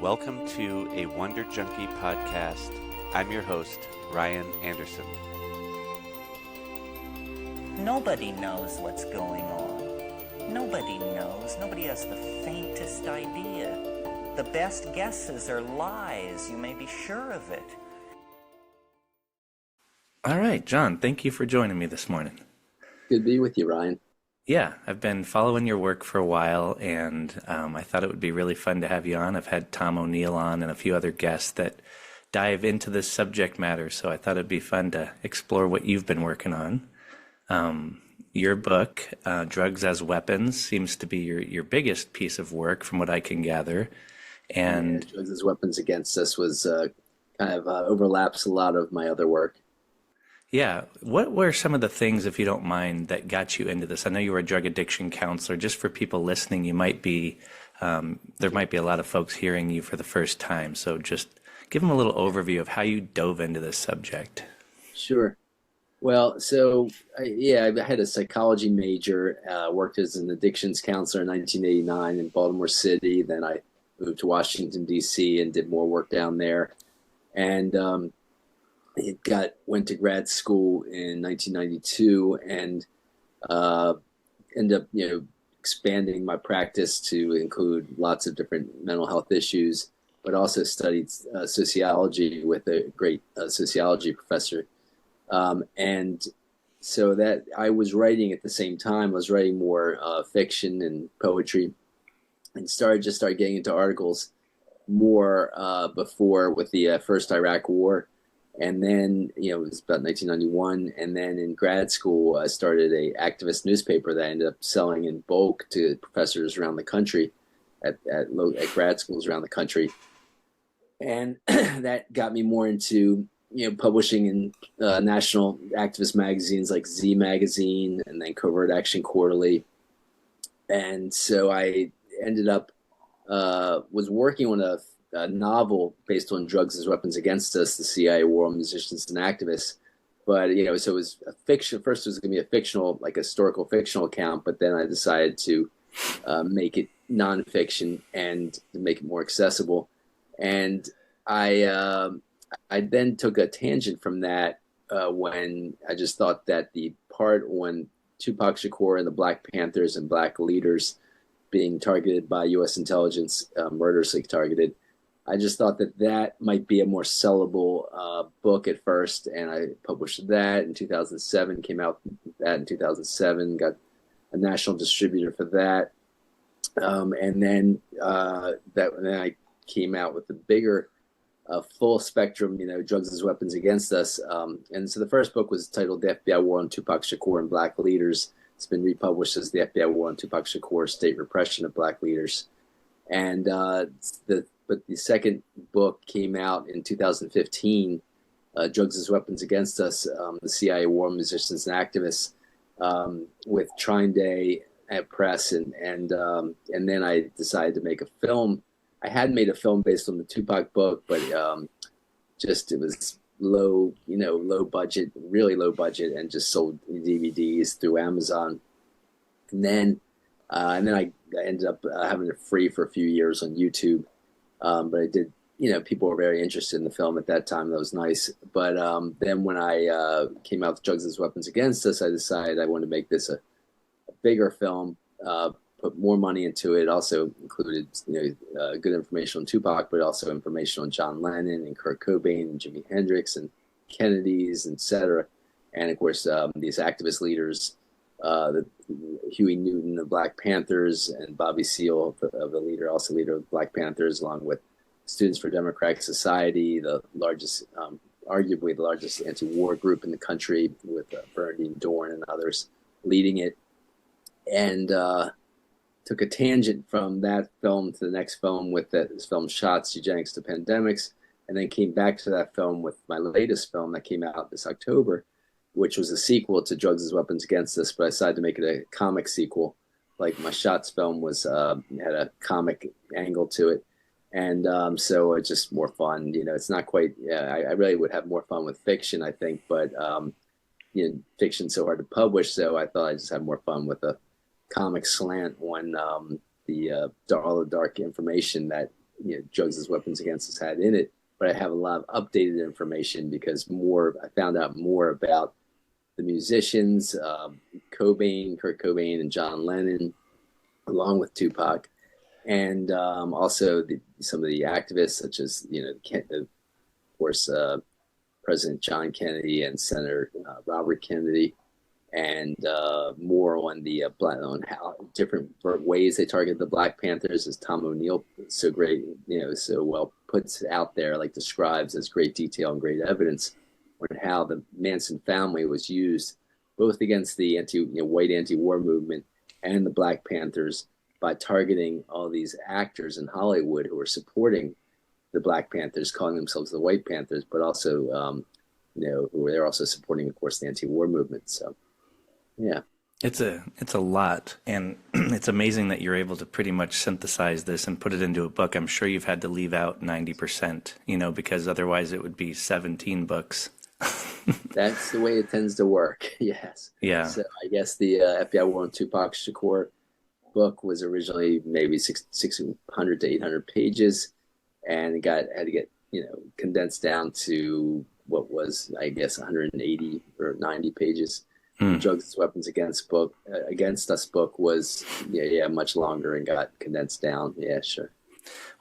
Welcome to a Wonder Junkie podcast. I'm your host, Ryan Anderson. Nobody knows what's going on. Nobody knows. Nobody has the faintest idea. The best guesses are lies. You may be sure of it. All right, John, thank you for joining me this morning. Good to be with you, Ryan. Yeah, I've been following your work for a while, and I thought it would be really fun to have you on. I've had Tom O'Neill on and a few other guests that dive into this subject matter, so I thought it'd be fun to explore what you've been working on. Your book, Drugs as Weapons, seems to be your biggest piece of work from what I can gather. And Drugs as Weapons Against Us was overlaps a lot of my other work. yeah, what were some of the things, if you don't mind, that got you into this? I know you were a drug addiction counselor. Just for people listening, you might be, there might be a lot of folks hearing you for the first time. So just give them a little overview of how you dove into this subject. Sure. Well, so I had a psychology major, worked as an addictions counselor in 1989 in Baltimore City. Then I moved to Washington, D.C. and did more work down there. And went to grad school in 1992 and ended up, expanding my practice to include lots of different mental health issues, but also studied sociology with a great sociology professor. And so that I was writing at the same time. I was writing more fiction and poetry, and started getting into articles more before with the first Iraq War. And then, it was about 1991. And then in grad school, I started a activist newspaper that I ended up selling in bulk to professors around the country at grad schools around the country. And that got me more into, publishing in national activist magazines like Z Magazine and then Covert Action Quarterly. And so I ended up, was working on a novel based on Drugs as Weapons Against Us, the CIA War on Musicians and Activists. But, so it was a fiction. First it was going to be a fictional, like a historical fictional account, but then I decided to make it nonfiction and to make it more accessible. And I then took a tangent from that when I just thought that the part on Tupac Shakur and the Black Panthers and Black leaders being targeted by U.S. intelligence, murderously targeted, I just thought that might be a more sellable book at first, and I published that in 2007, came out with that in 2007, got a national distributor for that, and then I came out with the bigger full spectrum, Drugs as Weapons Against Us, and so the first book was titled The FBI War on Tupac Shakur and Black Leaders. It's been republished as The FBI War on Tupac Shakur, State Repression of Black Leaders. And but the second book came out in 2015, Drugs as Weapons Against Us, the CIA War on Musicians and Activists, with Trine Day at Press. And then I decided to make a film. I had made a film based on the Tupac book, but it was low budget, really low budget, and just sold DVDs through Amazon. And then I ended up having it free for a few years on YouTube. But I did, people were very interested in the film at that time. That was nice. But then when I came out with Drugs as Weapons Against Us, I decided I wanted to make this a bigger film, put more money into it. Also included, good information on Tupac, but also information on John Lennon and Kurt Cobain and Jimi Hendrix and Kennedys, etc. And of course, these activist leaders, Huey Newton of Black Panthers and Bobby Seale, leader of the Black Panthers, along with Students for Democratic Society, the largest, arguably the largest anti-war group in the country, with Bernardine Dorn and others leading it. And took a tangent from that film to the next film with this film Shots, Eugenics to Pandemics, and then came back to that film with my latest film that came out this October, which was a sequel to Drugs as Weapons Against Us, but I decided to make it a comic sequel. Like my Shots film was had a comic angle to it, and so it's just more fun. It's not quite. I really would have more fun with fiction, I think, but fiction's so hard to publish, so I thought I'd just have more fun with a comic slant on all the dark information that Drugs as Weapons Against Us had in it, but I have a lot of updated information because I found out more about the musicians, Kurt Cobain, and John Lennon, along with Tupac, and also some of the activists, such as of course President John Kennedy and Senator Robert Kennedy, and more on on how different ways they target the Black Panthers, as Tom O'Neill so great, so well puts out there, like describes as great detail and great evidence on how the Manson family was used both against the white anti-war movement and the Black Panthers by targeting all these actors in Hollywood who were supporting the Black Panthers, calling themselves the White Panthers, but also they're also supporting, of course, the anti-war movement. So, yeah. It's a lot, and it's amazing that you're able to pretty much synthesize this and put it into a book. I'm sure you've had to leave out 90%, because otherwise it would be 17 books. That's the way it tends to work. Yes. Yeah. So I guess the FBI War on Tupac Shakur book was originally maybe 600 to 800 pages, and had to get condensed down to what was, I guess, 180 or 90 pages. Drugs as Weapons Against Us book was much longer and got condensed down. Yeah, sure.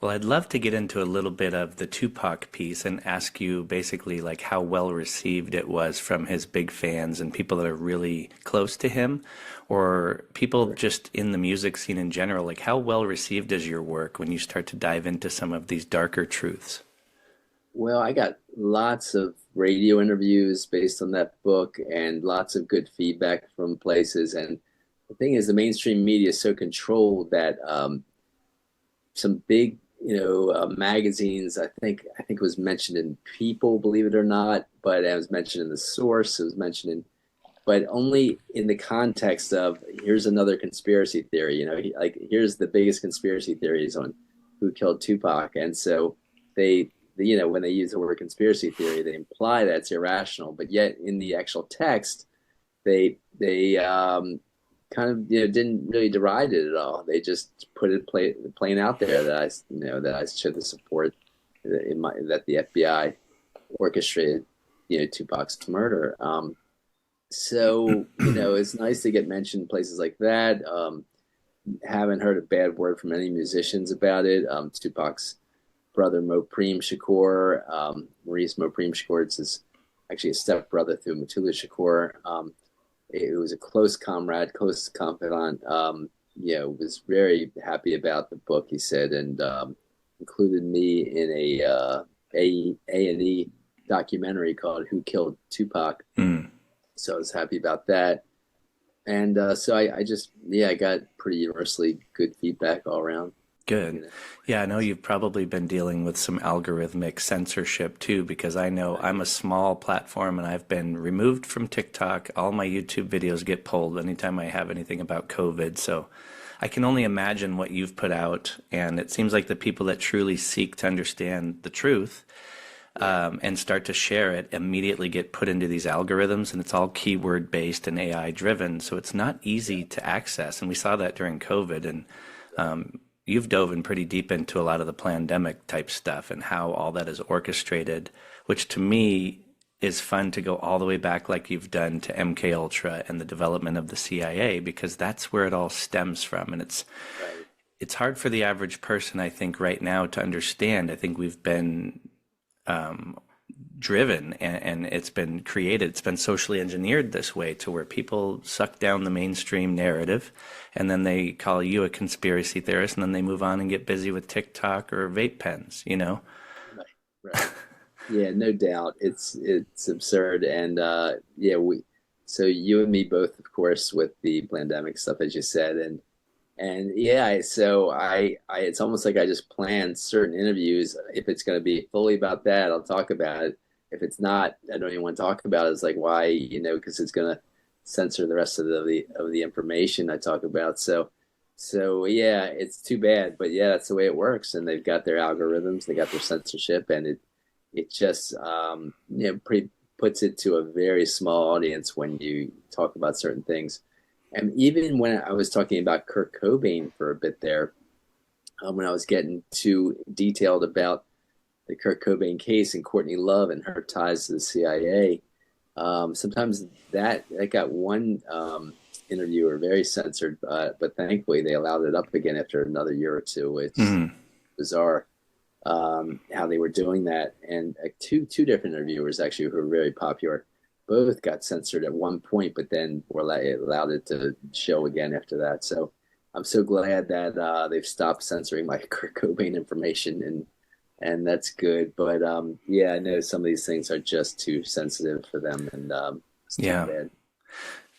Well, I'd love to get into a little bit of the Tupac piece and ask you basically like how well received it was from his big fans and people that are really close to him, or people just in the music scene in general. Like, how well received is your work when you start to dive into some of these darker truths? Well, I got lots of radio interviews based on that book and lots of good feedback from places. And the thing is, the mainstream media is so controlled that some big, magazines, I think it was mentioned in People, believe it or not, but it was mentioned in The Source, it was mentioned but only in the context of, here's another conspiracy theory, here's the biggest conspiracy theories on who killed Tupac. And so they, when they use the word conspiracy theory, they imply that it's irrational, but yet in the actual text, they kind of didn't really deride it at all. They just put it plain out there that I show the support that the FBI orchestrated Tupac's murder. So it's nice to get mentioned in places like that. Haven't heard a bad word from any musicians about it. Tupac's brother Mopreme Shakur, Maurice Mopreme Shakur, is actually a stepbrother through Matula Shakur. It was a close comrade, close confidant. Was very happy about the book, he said, and included me in a A&E documentary called "Who Killed Tupac." So I was happy about that, and so I got pretty universally good feedback all around. Good. Yeah, I know you've probably been dealing with some algorithmic censorship too, because I know I'm a small platform and I've been removed from TikTok. All my YouTube videos get pulled anytime I have anything about COVID. So I can only imagine what you've put out. And it seems like the people that truly seek to understand the truth and start to share it immediately get put into these algorithms, and it's all keyword based and AI driven. So it's not easy to access. And we saw that during COVID. And you've dove in pretty deep into a lot of the pandemic type stuff and how all that is orchestrated, which to me is fun to go all the way back like you've done to MKUltra and the development of the CIA, because that's where it all stems from. And it's hard for the average person, I think, right now to understand. I think we've been driven and it's been created, it's been socially engineered this way to where people suck down the mainstream narrative and then they call you a conspiracy theorist and then they move on and get busy with TikTok or vape pens, Right. Yeah, no doubt. It's absurd. And so you and me both, of course, with the pandemic stuff, as you said, so it's almost like I just plan certain interviews. If it's going to be fully about that, I'll talk about it. If it's not, I don't even want to talk about it. It's like, why, because it's going to censor the rest of the information I talk about. So yeah, it's too bad, but yeah, that's the way it works. And they've got their algorithms, they got their censorship, and it just, puts it to a very small audience when you talk about certain things. And even when I was talking about Kurt Cobain for a bit there, when I was getting too detailed about the Kurt Cobain case and Courtney Love and her ties to the CIA. Sometimes that got one interviewer very censored, but thankfully they allowed it up again after another year or two. It's bizarre how they were doing that. And two different interviewers actually who were very popular, both got censored at one point, but then were allowed it to show again after that. So I'm so glad that they've stopped censoring my Kurt Cobain information, and that's good. But yeah, I know some of these things are just too sensitive for them, and it's too bad.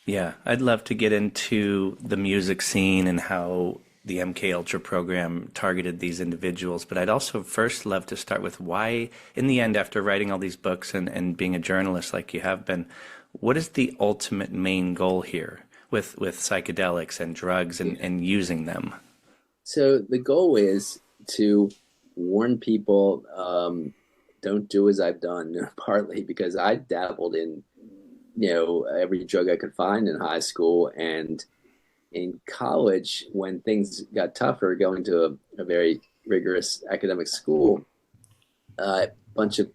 Yeah, I'd love to get into the music scene and how the MKUltra program targeted these individuals, but I'd also first love to start with why, in the end, after writing all these books and being a journalist like you have been, what is the ultimate main goal here with psychedelics and drugs and using them? So the goal is to warn people, don't do as I've done, partly because I dabbled in, every drug I could find in high school, and in college, when things got tougher, going to a very rigorous academic school, a bunch of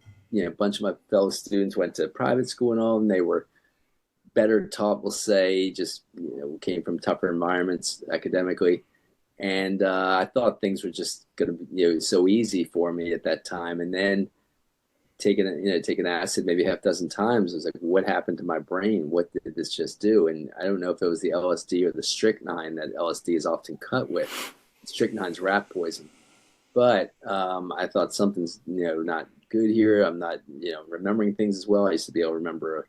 my fellow students went to private school and all, and they were better taught, we'll say, just came from tougher environments academically, and I thought things were just going to be so easy for me at that time, and then taking acid maybe half a dozen times, I was like, what happened to my brain? What did this just do? And I don't know if it was the LSD or the strychnine that LSD is often cut with. Strychnine's rat poison. But I thought something's not good here. I'm not remembering things as well. I used to be able to remember a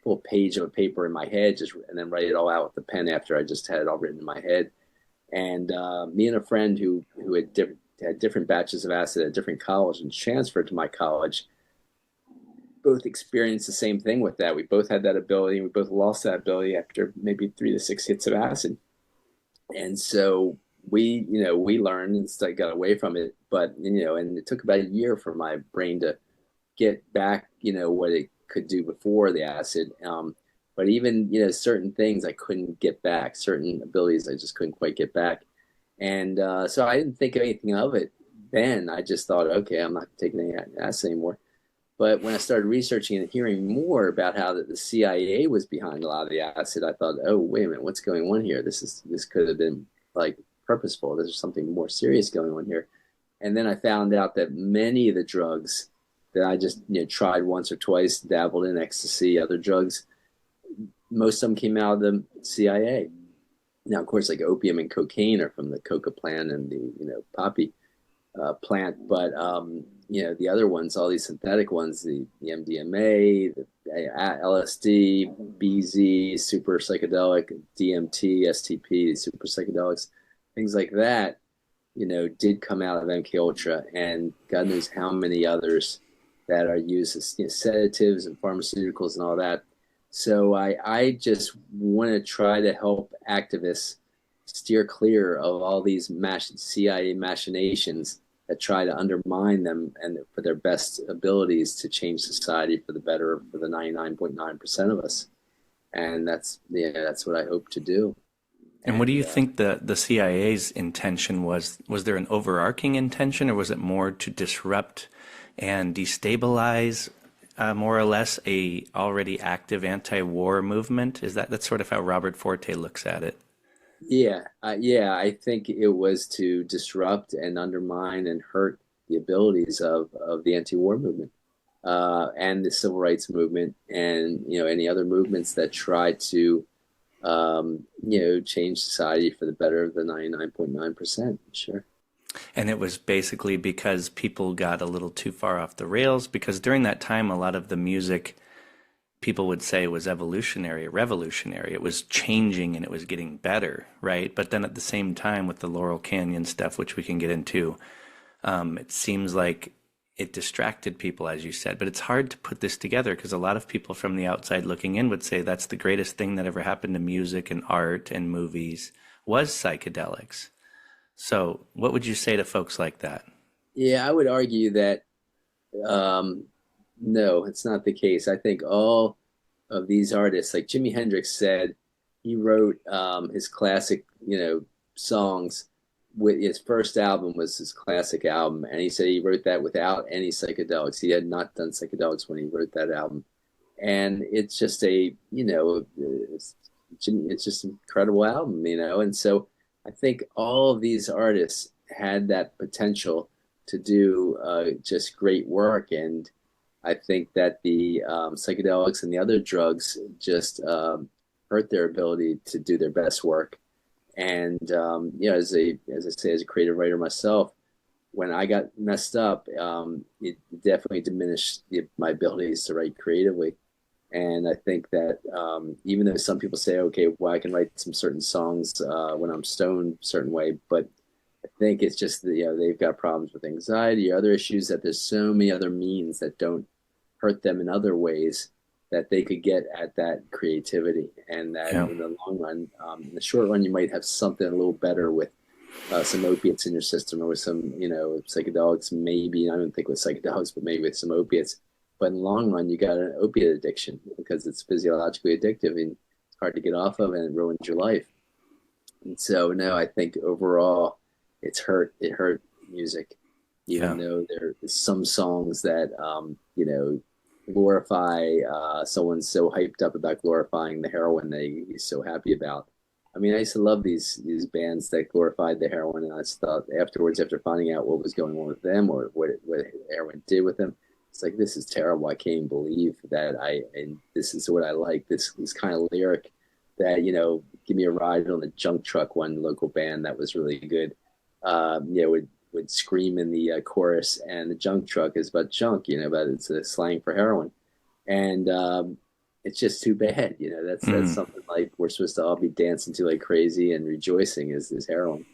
full page of a paper in my head, and then write it all out with the pen after I just had it all written in my head. And me and a friend who had different batches of acid at different college and transferred to my college both experienced the same thing with that. We both had that ability, and we both lost that ability after maybe 3 to 6 hits of acid. And so we learned and got away from it. But, and it took about a year for my brain to get back, what it could do before the acid. But even, certain things I couldn't get back, certain abilities I just couldn't quite get back. And so I didn't think anything of it then. I just thought, okay, I'm not taking any acid anymore. But when I started researching and hearing more about how the CIA was behind a lot of the acid, I thought, oh, wait a minute, what's going on here? This could have been like purposeful. There's something more serious going on here. And then I found out that many of the drugs that I just tried once or twice, dabbled in ecstasy, other drugs, most of them came out of the CIA. Now, of course, like opium and cocaine are from the coca plant and the poppy plant, but the other ones, all these synthetic ones, the MDMA, the LSD, BZ, super psychedelic, DMT, STP, super psychedelics, things like that, did come out of MKUltra, and God knows how many others that are used as sedatives and pharmaceuticals and all that. So I just want to try to help activists steer clear of all these CIA machinations that try to undermine them and for their best abilities to change society for the better for the 99.9% of us. And that's what I hope to do. And what do you think the CIA's intention was? Was there an overarching intention, or was it more to disrupt and destabilize more or less a already active anti-war movement? That's sort of how Robert Forte looks at it? Yeah, I think it was to disrupt and undermine and hurt the abilities of the anti-war movement and the civil rights movement, and any other movements that try to change society for the better of the 99.9%. Sure. And it was basically because people got a little too far off the rails, because during that time a lot of the music people would say was revolutionary. It was changing and it was getting better, right? But then at the same time with the Laurel Canyon stuff, which we can get into, it seems like it distracted people, as you said. But it's hard to put this together because a lot of people from the outside looking in would say that's the greatest thing that ever happened to music and art and movies was psychedelics. So what would you say to folks like that? Yeah, I would argue that no, it's not the case. I think all of these artists, like Jimi Hendrix said, he wrote his classic, songs with his first album was his classic album, and he said he wrote that without any psychedelics. He had not done psychedelics when he wrote that album, and it's just it's just an incredible album, And so I think all of these artists had that potential to do just great work, and I think that the psychedelics and the other drugs just hurt their ability to do their best work. And as I say, as a creative writer myself, when I got messed up, it definitely diminished my abilities to write creatively. And I think that even though some people say, okay, well, I can write some certain songs when I'm stoned a certain way, but I think it's just that, they've got problems with anxiety or other issues, that there's so many other means that don't hurt them in other ways, that they could get at that creativity. And that in the long run, in the short run, you might have something a little better with some opiates in your system, or with some, psychedelics, maybe. I don't think with psychedelics, but maybe with some opiates. But in the long run, you got an opiate addiction, because it's physiologically addictive and it's hard to get off of, and it ruins your life. And so, no, I think overall, it hurt music, even though there's some songs that, glorify, someone's so hyped up about glorifying the heroin that he's so happy about. I mean, I used to love these bands that glorified the heroin, and I just thought afterwards, after finding out what was going on with them, or what heroin did with them, it's like, this is terrible. I can't even believe that and this is what I like. This kind of lyric that, give me a ride on the junk truck, one local band that was really good, would scream in the chorus, and the junk truck is about junk, but it's a slang for heroin. And it's just too bad, that's something like we're supposed to all be dancing to like crazy and rejoicing is heroin.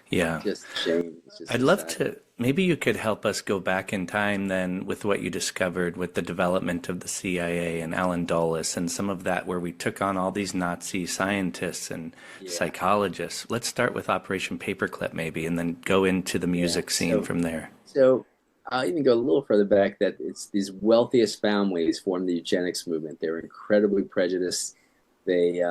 Yeah. Just a shame. I'd love to, maybe you could help us go back in time then with what you discovered with the development of the CIA and Alan Dulles and some of that, where we took on all these Nazi scientists and psychologists. Let's start with Operation Paperclip maybe, and then go into the music scene from there. So I'll even go a little further back, that it's these wealthiest families formed the eugenics movement. They were incredibly prejudiced. They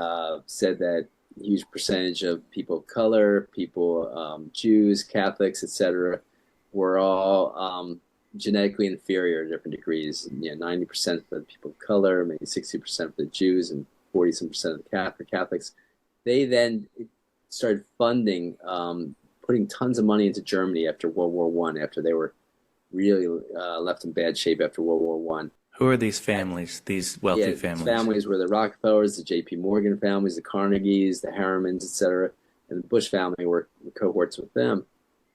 said that a huge percentage of people of color, people, Jews, Catholics, etc., were all genetically inferior to different degrees. 90% for the people of color, maybe 60% for the Jews, and 40% of the Catholics. They then started funding, putting tons of money into Germany after World War I, after they were really left in bad shape after World War I. Who are these families, these wealthy families? These families were the Rockefellers, the J.P. Morgan families, the Carnegies, the Harrimans, etc. And the Bush family were cohorts with them.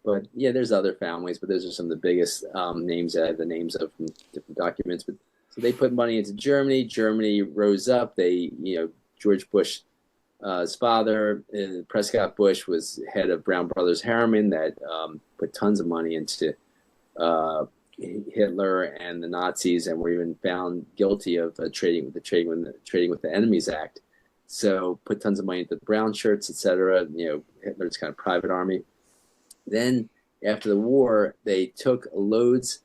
But there's other families, but those are some of the biggest names I have the names of from different documents. But so they put money into Germany. Germany rose up. They, George Bush, his father, Prescott Bush, was head of Brown Brothers Harriman, that put tons of money into Hitler and the Nazis, and were even found guilty of trading with the Enemies Act. So put tons of money into the brown shirts, etc. Hitler's kind of private army. Then after the war, they took loads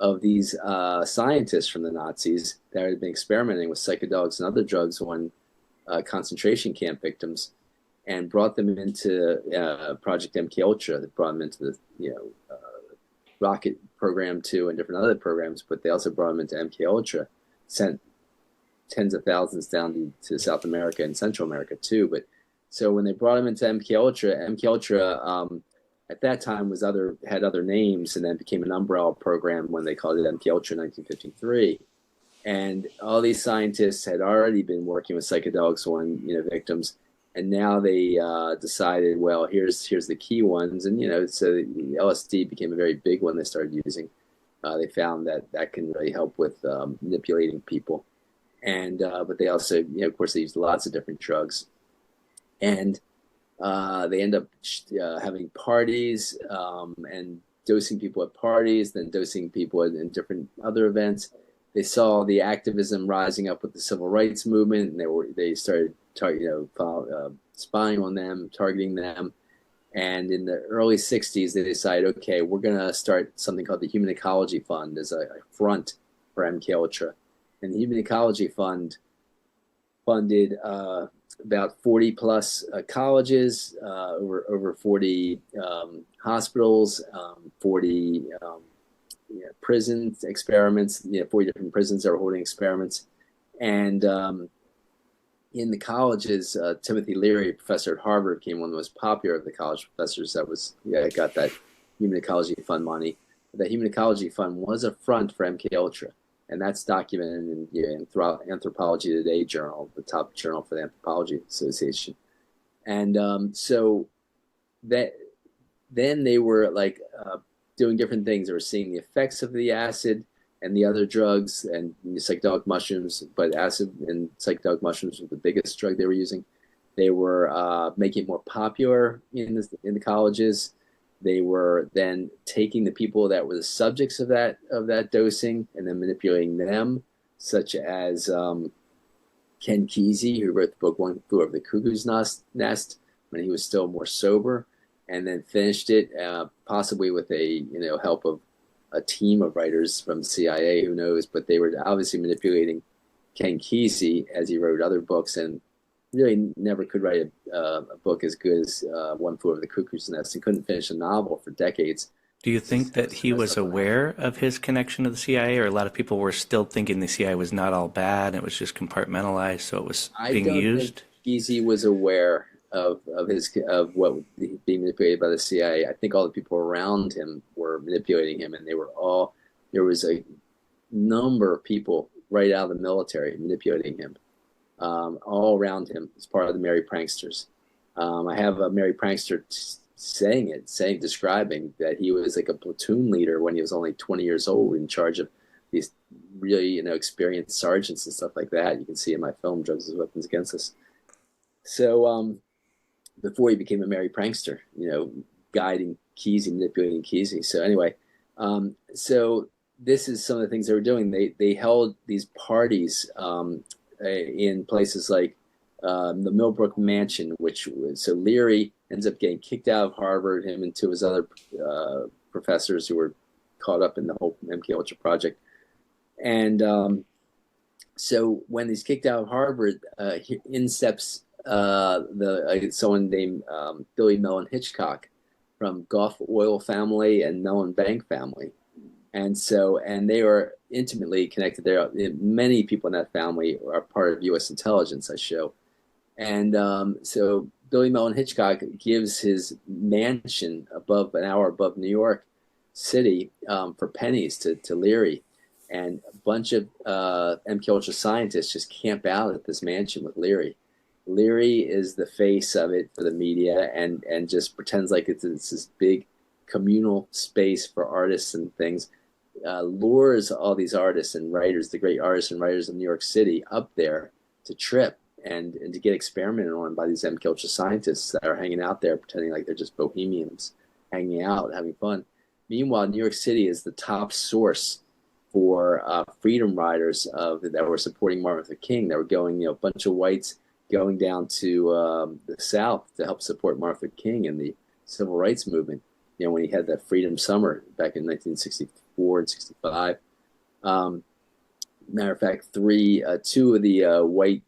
of these scientists from the Nazis that had been experimenting with psychedelics and other drugs on concentration camp victims, and brought them into Project MKUltra. They brought them into the rocket program too, and different other programs, but they also brought them into MKUltra, sent tens of thousands down to South America and Central America too. But so when they brought them into MKUltra, at that time had other names, and then became an umbrella program when they called it MKUltra in 1953. And all these scientists had already been working with psychedelics on victims. And now they decided, well, here's the key ones. And, so the LSD became a very big one they started using. They found that can really help with manipulating people. And but they also, of course, they used lots of different drugs. And they end up having parties and dosing people at parties, then dosing people in different other events. They saw the activism rising up with the civil rights movement, and they started spying on them, targeting them. And in the early 60s, they decided, okay, we're going to start something called the Human Ecology Fund as a front for MKUltra. And the Human Ecology Fund funded about 40 plus colleges, over 40 hospitals, 40 prison experiments, 40 different prisons that were holding experiments. And in the colleges, Timothy Leary, a professor at Harvard, became one of the most popular of the college professors that got that Human Ecology Fund money. The Human Ecology Fund was a front for MKUltra. And that's documented in Anthropology Today journal, the top journal for the Anthropology Association. And so that then they were like doing different things. They were seeing the effects of the acid and the other drugs and psychedelic mushrooms, but acid and psychedelic mushrooms were the biggest drug they were using. They were making it more popular in the colleges. They were then taking the people that were the subjects of that dosing and then manipulating them, such as Ken Kesey, who wrote the book One Flew Over the Cuckoo's Nest when he was still more sober, and then finished it possibly with a help of a team of writers from the CIA, who knows, but they were obviously manipulating Ken Kesey as he wrote other books, and really never could write a book as good as One Flew Over the Cuckoo's Nest, and couldn't finish a novel for decades. Do you think that he was aware of his connection to the CIA, or a lot of people were still thinking the CIA was not all bad and it was just compartmentalized, so it was being used? Kesey was aware of what was being manipulated by the CIA. I think all the people around him were manipulating him, and there was a number of people right out of the military manipulating him. All around him as part of the Merry Pranksters. I have a Merry Prankster describing that he was like a platoon leader when he was only 20 years old, in charge of these really, experienced sergeants and stuff like that. You can see in my film, Drugs as Weapons Against Us. So before he became a Merry Prankster, guiding Kesey, manipulating Kesey. So anyway, so this is some of the things they were doing. They held these parties in places like the Millbrook Mansion, so Leary ends up getting kicked out of Harvard, him and two of his other professors who were caught up in the whole MKUltra project. And so when he's kicked out of Harvard, in steps someone named Billy Mellon Hitchcock from Goff Oil family and Mellon Bank family. And they are intimately connected. There, many people in that family are part of U.S. intelligence, I show. And so Billy Mellon Hitchcock gives his mansion an hour above New York City for pennies to Leary. And a bunch of MKUltra scientists just camp out at this mansion with Leary. Leary is the face of it for the media and just pretends like it's this big communal space for artists and things. Lures all these artists and writers, the great artists and writers of New York City, up there to trip and to get experimented on by these MKUltra scientists that are hanging out there pretending like they're just bohemians, hanging out, having fun. Meanwhile, New York City is the top source for freedom riders that were supporting Martin Luther King. That were going, a bunch of whites going down to the South to help support Martin Luther King and the civil rights movement. When he had that Freedom Summer back in 1964 and 65. Matter of fact, two of the white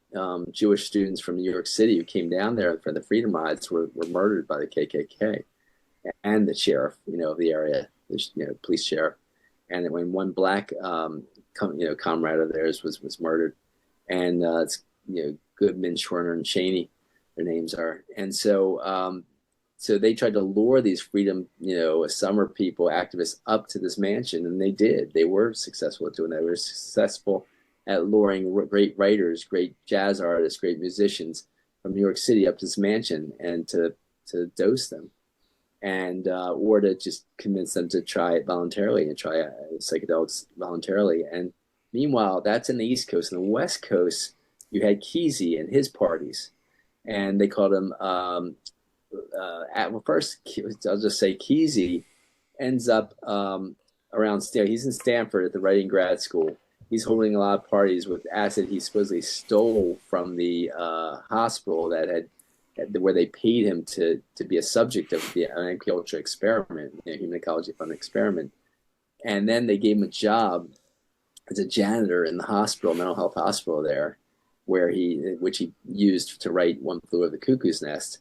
Jewish students from New York City who came down there for the Freedom Rides were murdered by the KKK and the sheriff, of the area, the police sheriff. And when one black, comrade of theirs was murdered, and it's Goodman, Schwerner, and Cheney, their names are, and so they tried to lure these freedom, summer people, activists, up to this mansion, and they did. They were successful at doing that. They were successful at luring great writers, great jazz artists, great musicians from New York City up to this mansion and to dose them, and or to just convince them to try it voluntarily and try psychedelics voluntarily. And meanwhile, that's in the East Coast. In the West Coast, you had Kesey and his parties, and they called him. First, I'll just say Kesey ends up around Stanford. He's in Stanford at the writing grad school. He's holding a lot of parties with acid he supposedly stole from the hospital where they paid him to be a subject of the MKUltra experiment, Human Ecology Fund experiment. And then they gave him a job as a janitor in the hospital, mental health hospital there. which he used to write One Flew Over the Cuckoo's Nest.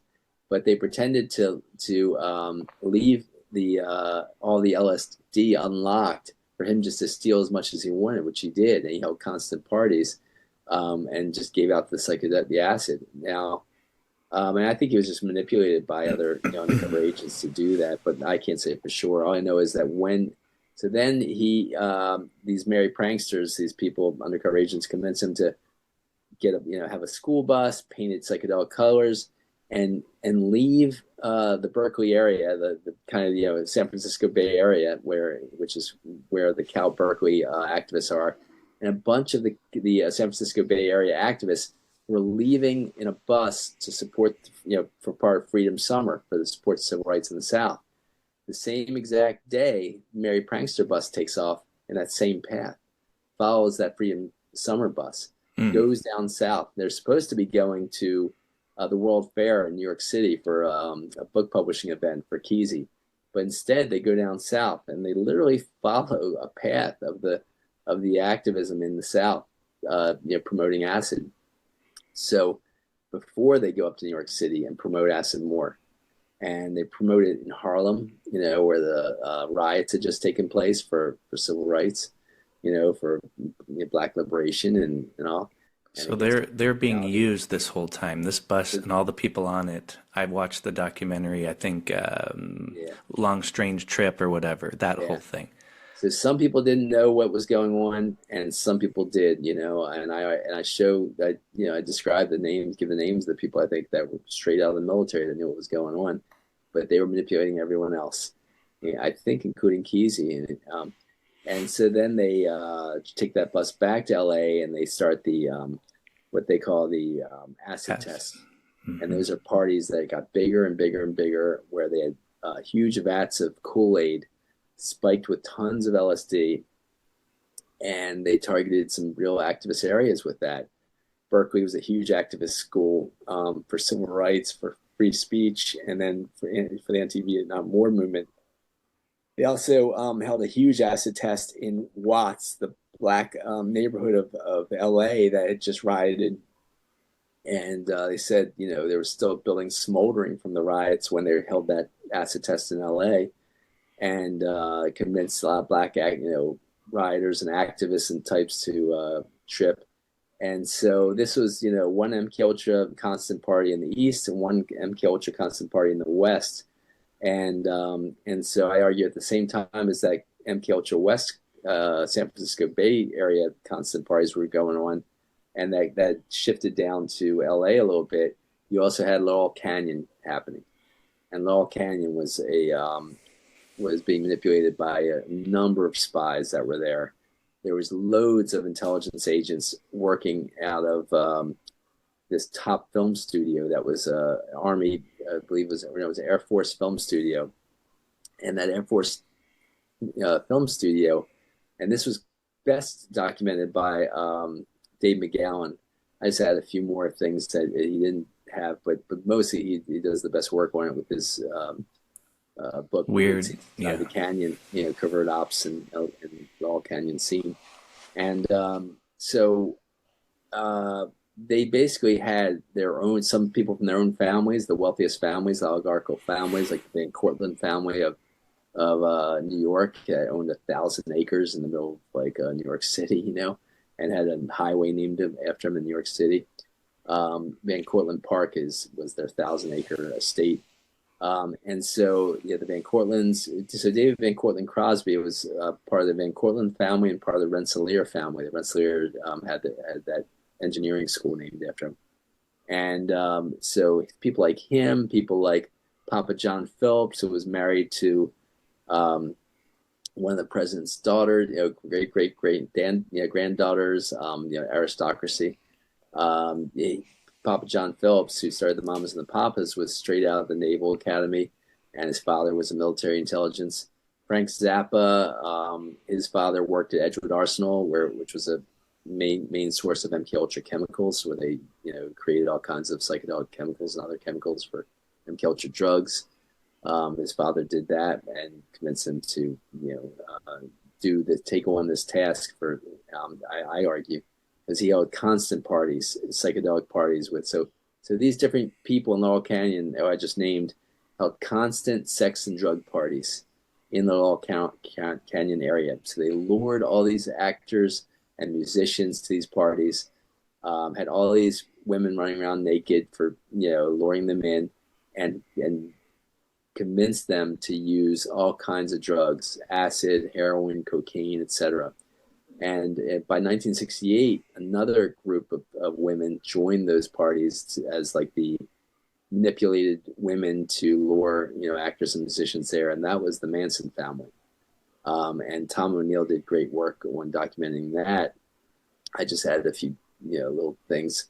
But they pretended to leave all the LSD unlocked for him just to steal as much as he wanted, which he did, and he held constant parties, and just gave out the acid. Now, and I think he was just manipulated by other undercover agents to do that, but I can't say for sure. All I know is that then these merry pranksters, these people, undercover agents, convinced him to have a school bus painted psychedelic colors and leave the Berkeley area, the kind of San Francisco Bay Area, which is where the Cal Berkeley activists are, and a bunch of the San Francisco Bay Area activists were leaving in a bus to support for part of Freedom Summer, for the support of civil rights in the South. The same exact day, Merry Prankster bus takes off in that same path, follows that Freedom Summer bus, goes down south. They're supposed to be going to the World Fair in New York City for a book publishing event for Kesey, but instead they go down south and they literally follow a path of the activism in the South, promoting acid. So before they go up to New York City and promote acid more, and they promote it in Harlem, where the riots had just taken place for civil rights, for Black liberation and all. So they're being used this whole time. This bus and all the people on it. I watched the documentary. I think Long Strange Trip or whatever. That whole thing. So some people didn't know what was going on, and some people did. And I show that I describe the names, give the names of the people I think that were straight out of the military that knew what was going on, but they were manipulating everyone else. I think including Kesey. And so then they take that bus back to LA and they start the what they call the acid test. Mm-hmm. And those are parties that got bigger and bigger and bigger, where they had huge vats of Kool-Aid spiked with tons of LSD, and they targeted some real activist areas with that. Berkeley was a huge activist school for civil rights, for free speech, and then for the anti-Vietnam War movement. They also held a huge acid test in Watts, the Black neighborhood of LA that had just rioted. And they said, there was still buildings smoldering from the riots when they held that acid test in LA, and convinced a lot of Black rioters and activists and types to trip. And so this was, one MKUltra constant party in the East and one MKUltra constant party in the West. And so I argue at the same time as that MKUltra West, San Francisco Bay Area constant parties were going on, and that shifted down to LA a little bit. You also had Laurel Canyon happening, and Laurel Canyon was being manipulated by a number of spies that were there. There was loads of intelligence agents working out of this top film studio that was Army, I believe it was an Air Force film studio, and that Air Force film studio, and this was best documented by Dave McGowan. I just had a few more things that he didn't have, but mostly he does the best work on it with his book. Weird, The Canyon, covert ops and Laurel Canyon scene, and so. They basically had their own, some people from their own families, the wealthiest families, the oligarchical families, like the Van Cortlandt family of New York, that owned 1,000 acres in the middle of New York City, and had a highway named after them in New York City. Van Cortlandt Park was their 1,000-acre estate. And so, the Van Cortlandts, so David Van Cortlandt Crosby was part of the Van Cortlandt family and part of the Rensselaer family. The Rensselaer had that engineering school named after him. And so people like him, people like Papa John Phillips, who was married to one of the president's daughters, great granddaughters, aristocracy. Papa John Phillips, who started the Mamas and the Papas, was straight out of the Naval Academy, and his father was a military intelligence. Frank Zappa, his father worked at Edgewood Arsenal, which was a main source of MKUltra chemicals, where they created all kinds of psychedelic chemicals and other chemicals for MKUltra drugs. His father did that and convinced him to take on this task for I argue because he held constant parties, psychedelic parties with so these different people in Laurel Canyon, who I just named, held constant sex and drug parties in the Laurel Canyon area. So they lured all these actors and musicians to these parties, had all these women running around naked for, luring them in, and convinced them to use all kinds of drugs, acid, heroin, cocaine, etc. And by 1968, another group of women joined those parties as like the manipulated women to lure, actors and musicians there. And that was the Manson family. And Tom O'Neill did great work on documenting that. I just added a few, little things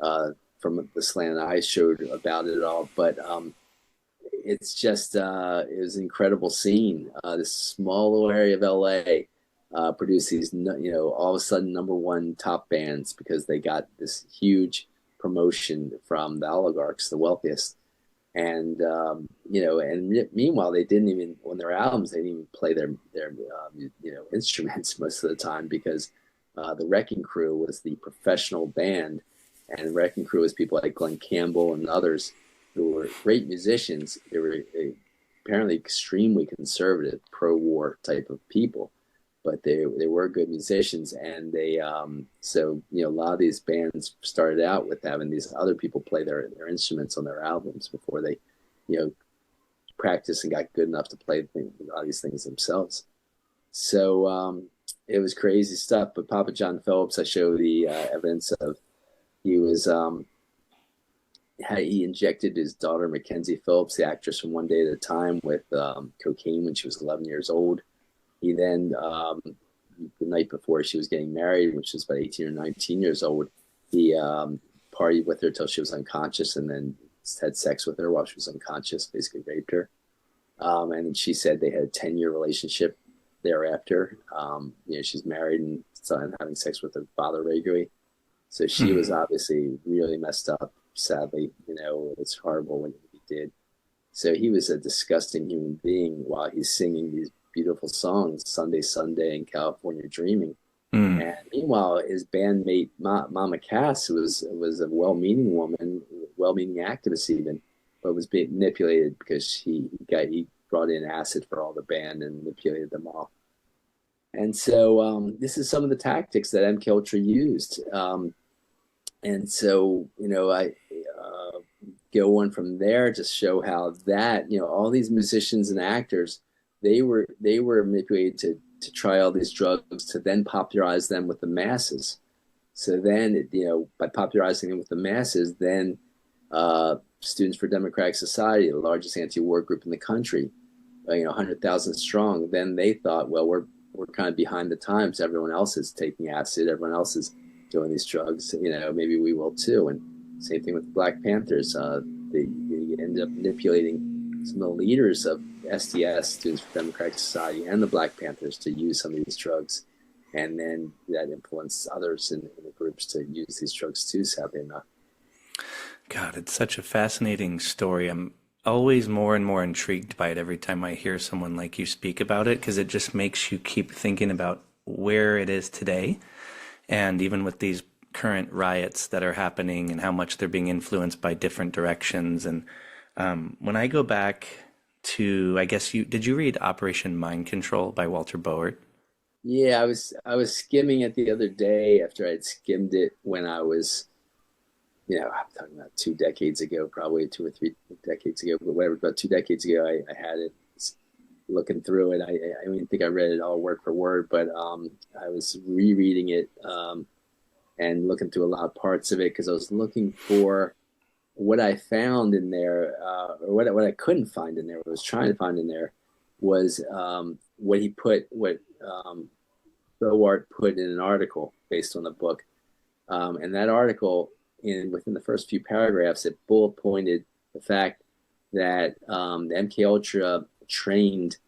from the slant I showed about it all. But it's just, it was an incredible scene. This small little area of LA produced these, all of a sudden #1 top bands because they got this huge promotion from the oligarchs, the wealthiest. And, and meanwhile, they didn't even, on their albums, they didn't even play their instruments most of the time because the Wrecking Crew was the professional band. And Wrecking Crew was people like Glenn Campbell and others who were great musicians. They were apparently extremely conservative, pro-war type of people. But they were good musicians, and they so a lot of these bands started out with having these other people play their instruments on their albums before they practiced and got good enough to play a lot of these things themselves. So it was crazy stuff. But Papa John Phillips, I show the evidence of. He was he injected his daughter Mackenzie Phillips, the actress from One Day at a Time, with cocaine when she was 11 years old. He then, the night before she was getting married, which was about 18 or 19 years old, he partied with her till she was unconscious and then had sex with her while she was unconscious, basically raped her. And she said they had a 10-year relationship thereafter. She's married and started having sex with her father regularly. So she was obviously really messed up, sadly. It's horrible what he did. So he was a disgusting human being while he's singing these beautiful songs, Sunday, Sunday, and California Dreaming. And meanwhile, his bandmate, Mama Cass, was a well-meaning woman, well-meaning activist even, but was being manipulated because he brought in acid for all the band and manipulated them all. And so this is some of the tactics that MKUltra used. And so, I go on from there to show how that, all these musicians and actors, they were manipulated to try all these drugs to then popularize them with the masses. So then, by popularizing them with the masses, then Students for Democratic Society, the largest anti-war group in the country, 100,000 strong, then they thought, well, we're kind of behind the times. Everyone else is taking acid. Everyone else is doing these drugs. Maybe we will too. And same thing with the Black Panthers. They ended up manipulating some of the leaders of SDS, Students for Democratic Society, and the Black Panthers to use some of these drugs. And then that influenced others in the groups to use these drugs too, sadly enough. God, it's such a fascinating story. I'm always more and more intrigued by it every time I hear someone like you speak about it, because it just makes you keep thinking about where it is today. And even with these current riots that are happening and how much they're being influenced by different directions. And when I go back to, I guess did you read Operation Mind Control by Walter Bowart? Yeah, I was skimming it the other day after I'd skimmed it when I was, I'm talking about 2 decades ago, probably 2 or 3 decades ago, but whatever, about 2 decades ago, I had it looking through it. I don't even think I read it all word for word, but I was rereading it and looking through a lot of parts of it because I was looking for what I found in there, or what I couldn't find in there, what I was trying to find in there was what Bowart put in an article based on the book. And that article, within the first few paragraphs, it bullet pointed the fact that the MKUltra trained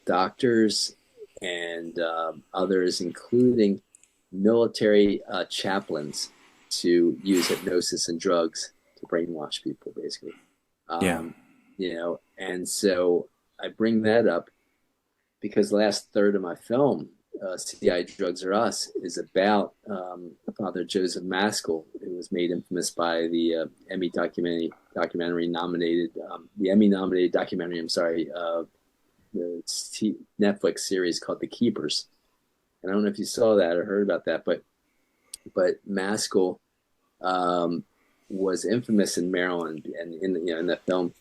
doctors and others, including military chaplains, to use hypnosis and drugs to brainwash people, basically. And so I bring that up because the last third of my film CI Drugs Are Us is about Father Joseph Maskell, who was made infamous by the Emmy documentary nominated, the Emmy nominated documentary, the Netflix series called The Keepers. And I don't know if you saw that or heard about that, but Maskell was infamous in Maryland, and in the film,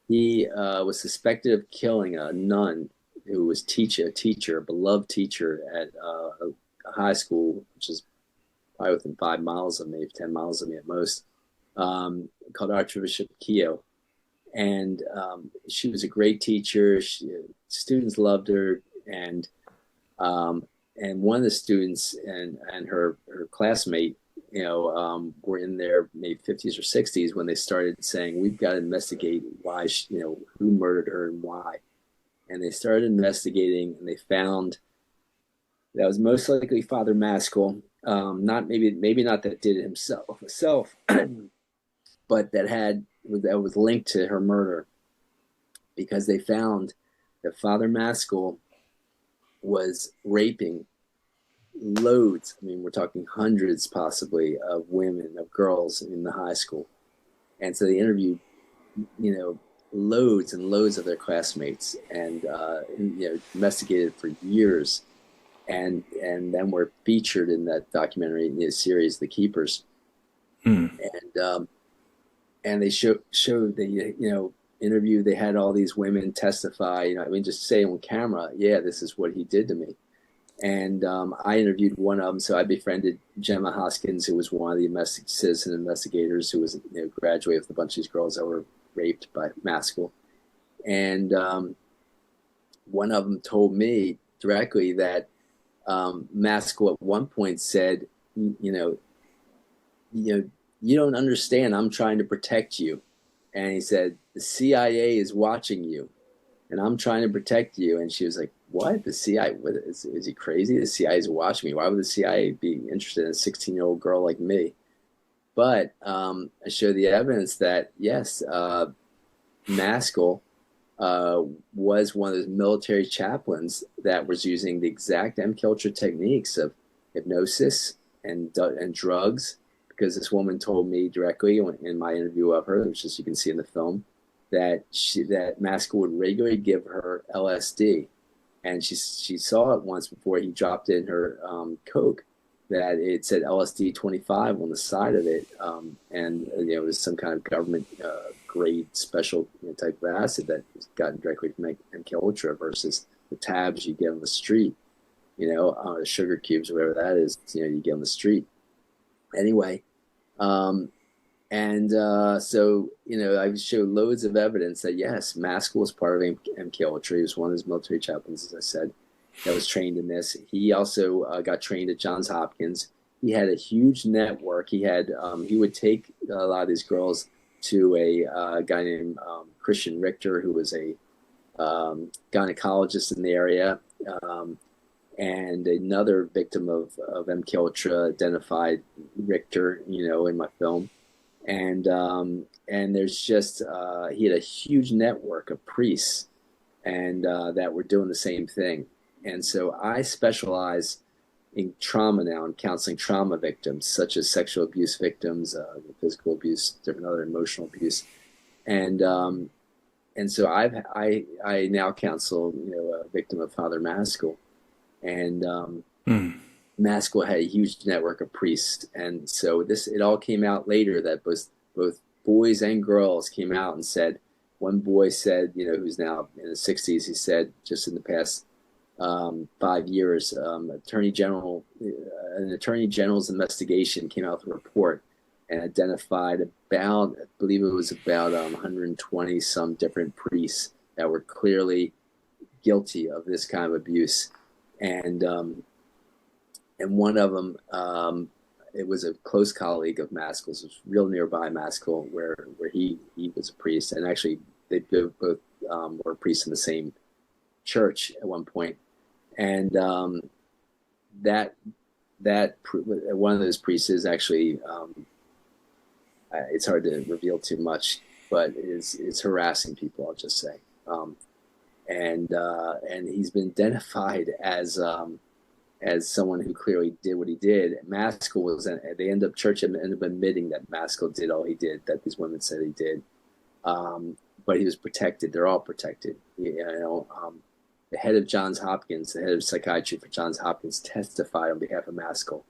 he was suspected of killing a nun who was a beloved teacher at a high school, which is probably within 5 miles of me, 10 miles of me at most, called Archbishop Keogh. And she was a great teacher. Students loved her, and one of the students and her classmate, were in their maybe 50s or 60s when they started saying, we've got to investigate why, who murdered her and why. And they started investigating, and they found that was most likely Father Maskell. Maybe not that did it himself, but that was linked to her murder, because they found that Father Maskell was raping loads. I mean, we're talking hundreds possibly of women, of girls in the high school. And so they interviewed, loads and loads of their classmates, and investigated for years, and then were featured in that documentary series, The Keepers. And they showed the interview. They had all these women testify. Just say on camera, yeah, this is what he did to me. And I interviewed one of them. So I befriended Gemma Hoskins, who was one of the citizen investigators, who was graduated with a bunch of these girls that were raped by Maskell. And one of them told me directly that Maskell at one point said, you don't understand. I'm trying to protect you. And he said, the CIA is watching you, and I'm trying to protect you. And she was like, what? The CIA? Is he crazy? The CIA is watching me. Why would the CIA be interested in a 16-year-old girl like me? But I showed the evidence that, yes, Maskell was one of those military chaplains that was using the exact MKUltra techniques of hypnosis and drugs, because this woman told me directly in my interview of her, which, as you can see in the film, that Maskell would regularly give her LSD. And she saw it once before he dropped in her Coke, that it said LSD 25 on the side of it, and it was some kind of government grade special type of acid that was gotten directly from MKUltra versus the tabs you get on the street, sugar cubes or whatever that is, you get on the street. Anyway, so I showed loads of evidence that yes, Maskell was part of MKUltra. He was one of his military chaplains, as I said, that was trained in this. He also got trained at Johns Hopkins. He had a huge network. He would take a lot of these girls to a guy named Christian Richter, who was a gynecologist in the area, and another victim of MKUltra identified Richter, in my film. And there's just he had a huge network of priests, and that were doing the same thing. And so I specialize in trauma now, and counseling trauma victims, such as sexual abuse victims, physical abuse, different other emotional abuse, and so I now counsel a victim of Father Maskell, and Maskell had a huge network of priests, and so it all came out later that both boys and girls came out and said. One boy said, who's now in his 60s, he said just in the past 5 years, an attorney general's investigation came out with a report and identified about, I believe it was about 120 some different priests that were clearly guilty of this kind of abuse, and one of them, it was a close colleague of Maskell's. It was real nearby Maskell, where he was a priest, and actually they both were priests in the same church at one point. And that one of those priests is actually, it's hard to reveal too much, but is harassing people, I'll just say. And he's been identified as as someone who clearly did what he did. Maskell was, church ended up admitting that Maskell did all he did, that these women said he did. But he was protected. They're all protected. The head of Johns Hopkins, the head of psychiatry for Johns Hopkins, testified on behalf of Maskell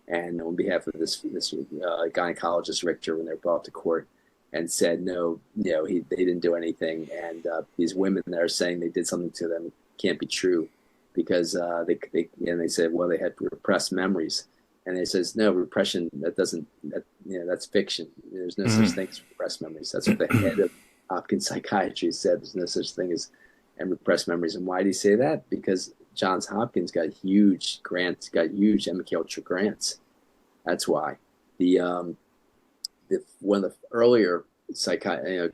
and on behalf of this gynecologist Richter when they were brought to court, and said no, they didn't do anything, and these women that are saying they did something to them can't be true, because they said, well, they had repressed memories, and they says no, repression, that's fiction. There's no such thing as repressed memories. That's what the head of Hopkins psychiatry said. There's no such thing as repressed memories. And why did he say that? Because Johns Hopkins got huge grants, got huge MKUltra grants. That's why. One of the earlier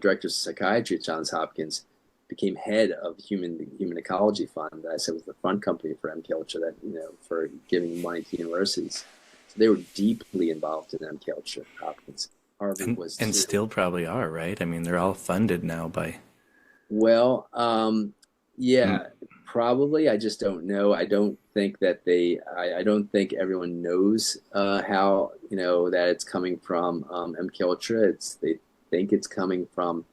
directors of psychiatry at Johns Hopkins became head of Human Ecology Fund, that I said was the front company for MKUltra, that for giving money to universities. So they were deeply involved in MKUltra. Hopkins, Harvard was, and still probably are, right? I mean, they're all funded now by. Well, probably. I just don't know. I don't think that I don't think everyone knows how that it's coming from MKUltra. They think it's coming from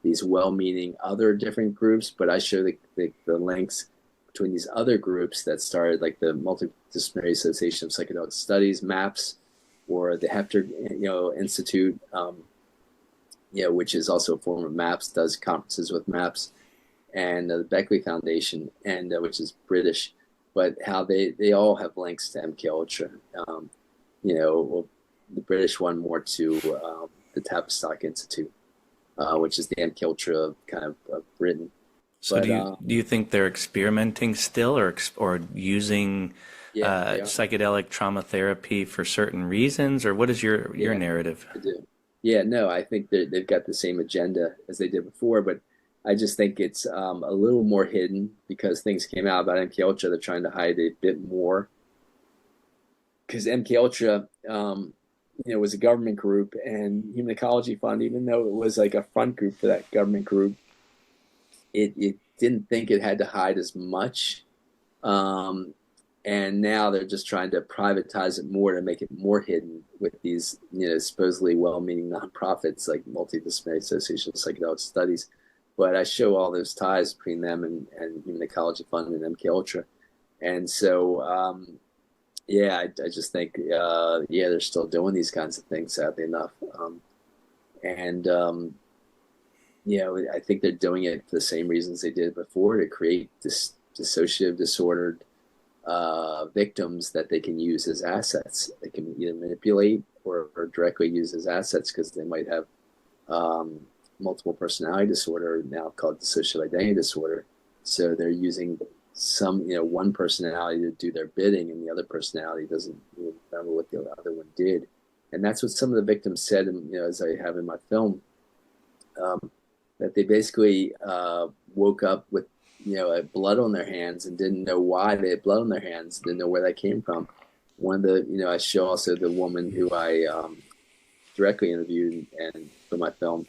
these well-meaning other different groups, but I show the links between these other groups that started, like the Multidisciplinary Association of Psychedelic Studies, MAPS, or the Hefter Institute, which is also a form of MAPS, does conferences with MAPS, and the Beckley Foundation, and which is British, but how they all have links to MKUltra. The British one more to the Tavistock Institute, which is the MKUltra kind of Britain. So do you think they're experimenting still, or using psychedelic trauma therapy for certain reasons, or what is your narrative? I do. Yeah, no, I think they've got the same agenda as they did before, but I just think it's a little more hidden because things came out about MKUltra. They're trying to hide it a bit more because MKUltra, was a government group, and Human Ecology Fund, even though it was like a front group for that government group, it didn't think it had to hide as much. And now they're just trying to privatize it more to make it more hidden with these, supposedly well-meaning nonprofits like Multidisciplinary Association of Psychedelic Studies. But I show all those ties between them and Human Ecology Fund and MKUltra. And so, I just think, they're still doing these kinds of things, sadly enough. I think they're doing it for the same reasons they did before, to create this dissociative disordered victims that they can use as assets. They can either manipulate or directly use as assets, because they might have multiple personality disorder, now called dissociative identity disorder. So they're using one personality to do their bidding, and the other personality doesn't remember what the other one did. And that's what some of the victims said, as I have in my film, that they basically woke up with blood on their hands and didn't know why they had blood on their hands, didn't know where that came from. One of the, I show also the woman who I directly interviewed and for my film,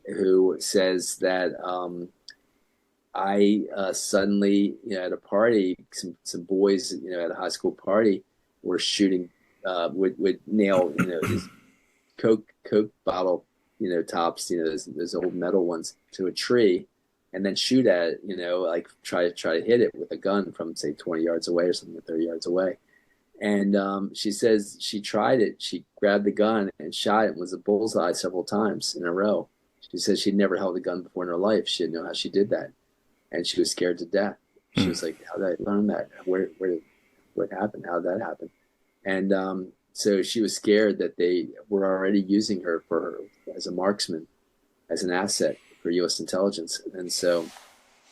who says that I suddenly, at a party, some boys, at a high school party were shooting, would nail, these Coke bottle, tops, those old metal ones, to a tree, and then shoot at it, try to hit it with a gun from, say, 20 yards away or something, 30 yards away. And she says she tried it. She grabbed the gun and shot it, and was a bullseye several times in a row. She says she'd never held a gun before in her life. She didn't know how she did that. And she was scared to death. She was like, how did I learn that? What happened? How did that happen? And so she was scared that they were already using her as a marksman, as an asset for U.S. intelligence. And so,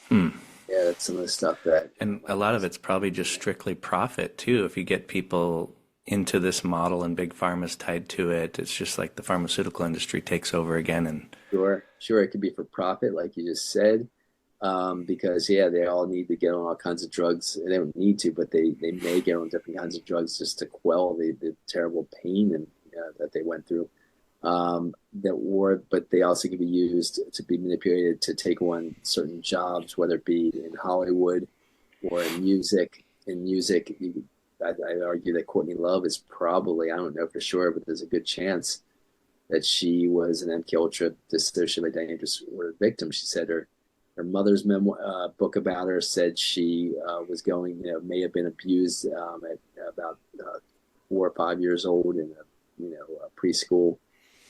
that's some of the stuff that... And a lot of it's probably just strictly profit, too. If you get people into this model and big pharma's tied to it, it's just like the pharmaceutical industry takes over again. And Sure, it could be for profit, like you just said. Because they all need to get on all kinds of drugs. They don't need to, but they may get on different kinds of drugs just to quell the terrible pain and that they went through. But they also can be used to be manipulated to take on certain jobs, whether it be in Hollywood or in music. In music, I argue that Courtney Love is probably, I don't know for sure, but there's a good chance that she was an MKUltra dissociative identity disorder victim. She said her mother's memoir, book about her said she was going, may have been abused at about 4 or 5 years old in a preschool.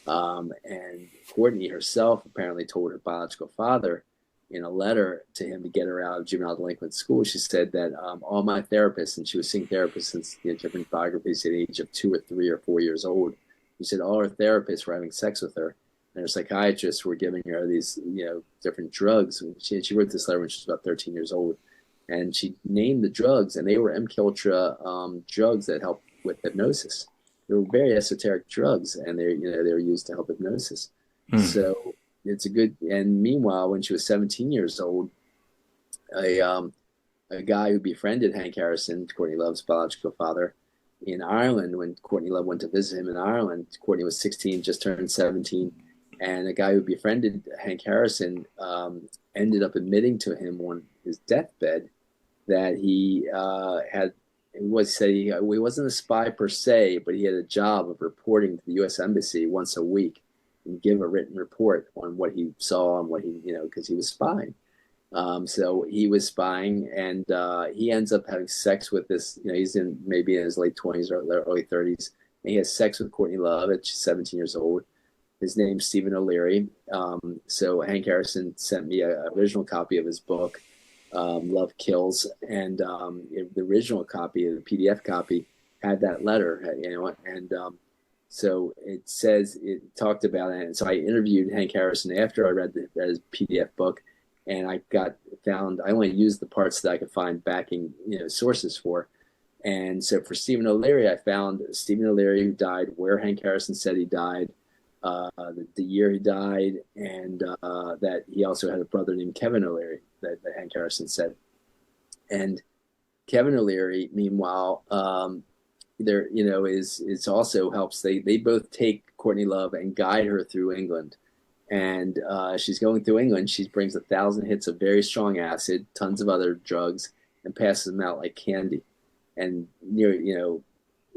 And Courtney herself apparently told her biological father in a letter to him to get her out of juvenile delinquent school. She said that all my therapists, and she was seeing therapists since different biographies at the age of 2 or 3 or 4 years old. She said all her therapists were having sex with her, and her psychiatrists were giving her these different drugs. And she wrote this letter when she was about 13 years old, and she named the drugs, and they were MKUltra drugs that help with hypnosis. They were very esoteric drugs, and they were used to help hypnosis. So it's a good. And meanwhile, when she was 17 years old, a guy who befriended Hank Harrison, Courtney Love's biological father, in Ireland, when Courtney Love went to visit him in Ireland, Courtney was 16, just turned 17, and a guy who befriended Hank Harrison ended up admitting to him on his deathbed that he he wasn't a spy per se, but he had a job of reporting to the U.S. Embassy once a week and give a written report on what he saw and what he, because he was spying. So he was spying, and he ends up having sex with this, he's maybe in his late 20s or early 30s, and he has sex with Courtney Love at 17 years old. His name's Stephen O'Leary. So Hank Harrison sent me an original copy of his book, Love Kills, and the original copy, the PDF copy, had that letter, and so it talked about it. And so I interviewed Hank Harrison after I read his PDF book, and I only used the parts that I could find backing, sources for. And so for Stephen O'Leary, I found Stephen O'Leary, who died where Hank Harrison said he died, the year he died, and that he also had a brother named Kevin O'Leary that Hank Harrison said. And Kevin O'Leary, meanwhile, is also helps. They both take Courtney Love and guide her through England. And she's going through England. She brings 1,000 hits of very strong acid, tons of other drugs, and passes them out like candy. And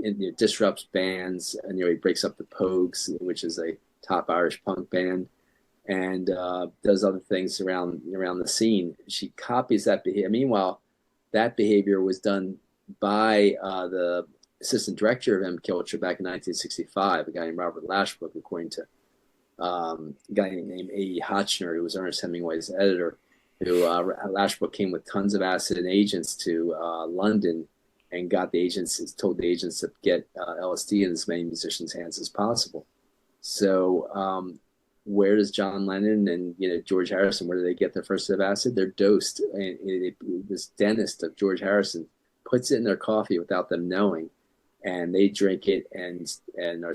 it disrupts bands. And he breaks up the Pogues, which is a top Irish punk band, and does other things around the scene. She copies that behavior. Meanwhile, that behavior was done by the assistant director of MKUltra back in 1965, a guy named Robert Lashbrook, according to a guy named A.E. Hotchner, who was Ernest Hemingway's editor, who Lashbrook came with tons of acid and agents to London and told the agents to get LSD in as many musicians' hands as possible. So where does John Lennon and George Harrison, where do they get their first hit of acid? They're dosed. And this dentist of George Harrison puts it in their coffee without them knowing, and they drink it and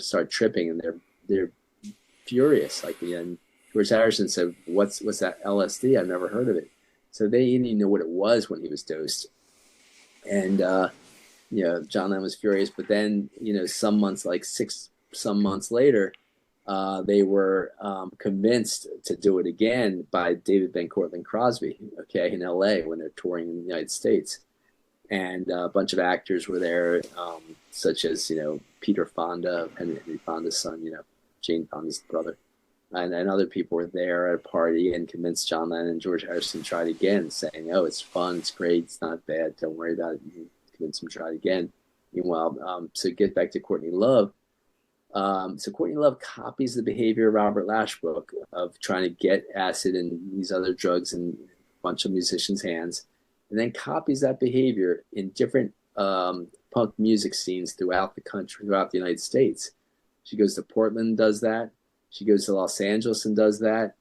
start tripping, and they're furious. And George Harrison said, "What's that LSD? I've never heard of it." So they didn't even know what it was when he was dosed, and John Lennon was furious. But then some months, like some months later, they were convinced to do it again by David Ben Cortlandt Crosby, in L.A. when they're touring in the United States. And a bunch of actors were there, such as, Peter Fonda, Henry Fonda's son, Jane Fonda's brother. And other people were there at a party and convinced John Lennon and George Harrison to try it again, saying, "Oh, it's fun, it's great, it's not bad, don't worry about it." You convince them to try it again. Meanwhile, so get back to Courtney Love. So Courtney Love copies the behavior of Robert Lashbrook of trying to get acid and these other drugs in a bunch of musicians' hands, and then copies that behavior in different punk music scenes throughout the country, throughout the United States. She goes to Portland and does that. She goes to Los Angeles and does that.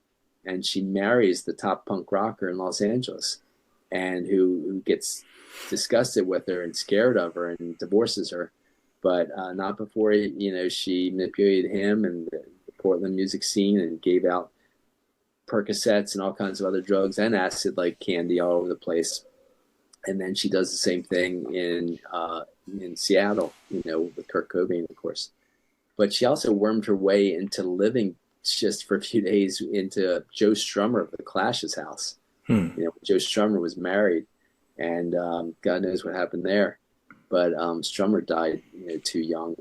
And she marries the top punk rocker in Los Angeles, and who gets disgusted with her and scared of her and divorces her. But not before, she manipulated him and the Portland music scene and gave out Percocets and all kinds of other drugs and acid like candy all over the place. And then she does the same thing in Seattle, with Kurt Cobain, of course. But she also wormed her way into living just for a few days into Joe Strummer of the Clash's house. Joe Strummer was married, and God knows what happened there. But Strummer died, too young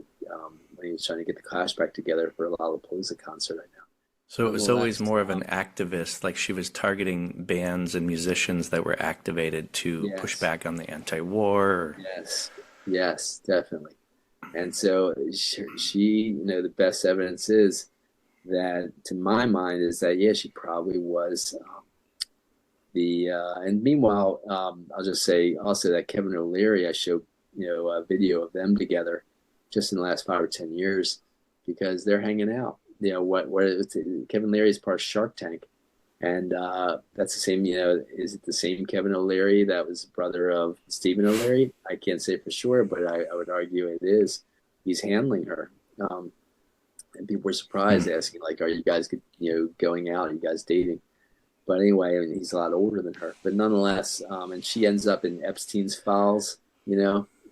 when he was trying to get the Clash back together for a Lollapalooza concert. I know. So it was always Nonetheless, more of an activist, like she was targeting bands and musicians that were activated to push yes, back on the anti-war. yes, yes, definitely. And so she, the best evidence is that, to my mind, is that yeah, she probably was and meanwhile, I'll just say also that Kevin O'Leary, I showed a video of them together just in the last 5 or 10 years because they're hanging out. Kevin O'Leary is part of Shark Tank, and that's the same. Is it the same Kevin O'Leary that was brother of Stephen O'Leary? I can't say for sure, but I would argue it is. He's handling her, and people were surprised, asking like, "Are you guys, going out? Are you guys dating?" But anyway, I mean, he's a lot older than her. But nonetheless, and she ends up in Epstein's files,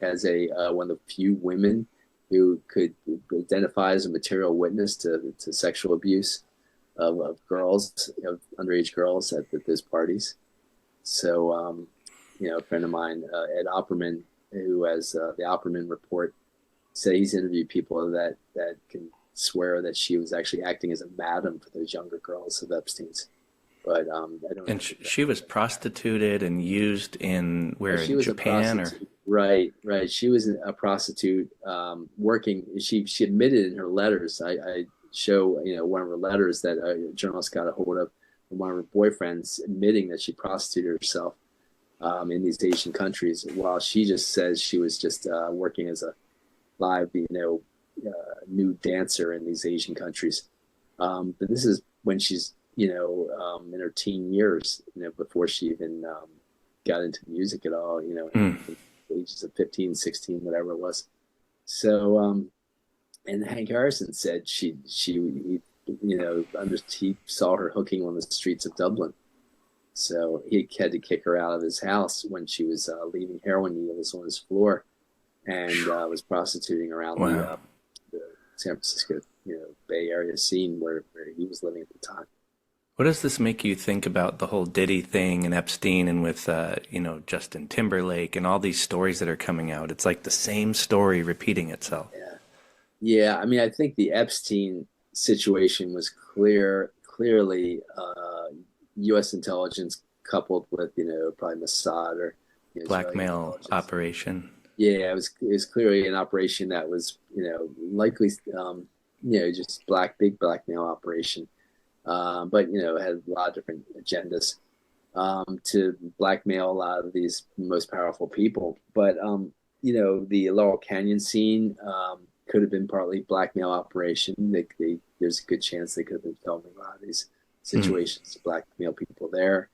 as a one of the few women who could identify as a material witness to sexual abuse of girls, underage girls at those parties. So, a friend of mine, Ed Opperman, who has the Opperman Report, said he's interviewed people that can swear that she was actually acting as a madam for those younger girls of Epstein's. But I don't. And she was prostituted and used in She in was Japan a prostitute. Right. She was a prostitute working. She admitted in her letters. I show one of her letters that a journalist got a hold of from one of her boyfriends, admitting that she prostituted herself in these Asian countries, while she just says she was just working as a live, nude dancer in these Asian countries. But this is when she's in her teen years, before she even got into music at all, in the ages of 15, 16, whatever it was. So, and Hank Harrison said he saw her hooking on the streets of Dublin. So he had to kick her out of his house when she was leaving heroin needles on his floor and was prostituting around the San Francisco, Bay Area scene where he was living at the time. What does this make you think about the whole Diddy thing and Epstein and with, Justin Timberlake and all these stories that are coming out? It's like the same story repeating itself. Yeah. Yeah. I mean, I think the Epstein situation was clearly U.S. intelligence coupled with, probably Mossad or Blackmail operation. Yeah, it was clearly an operation that was, likely, just big blackmail operation. But had a lot of different agendas to blackmail a lot of these most powerful people. But the Laurel Canyon scene could have been partly blackmail operation. There's a good chance they could have been filming a lot of these situations to blackmail people there.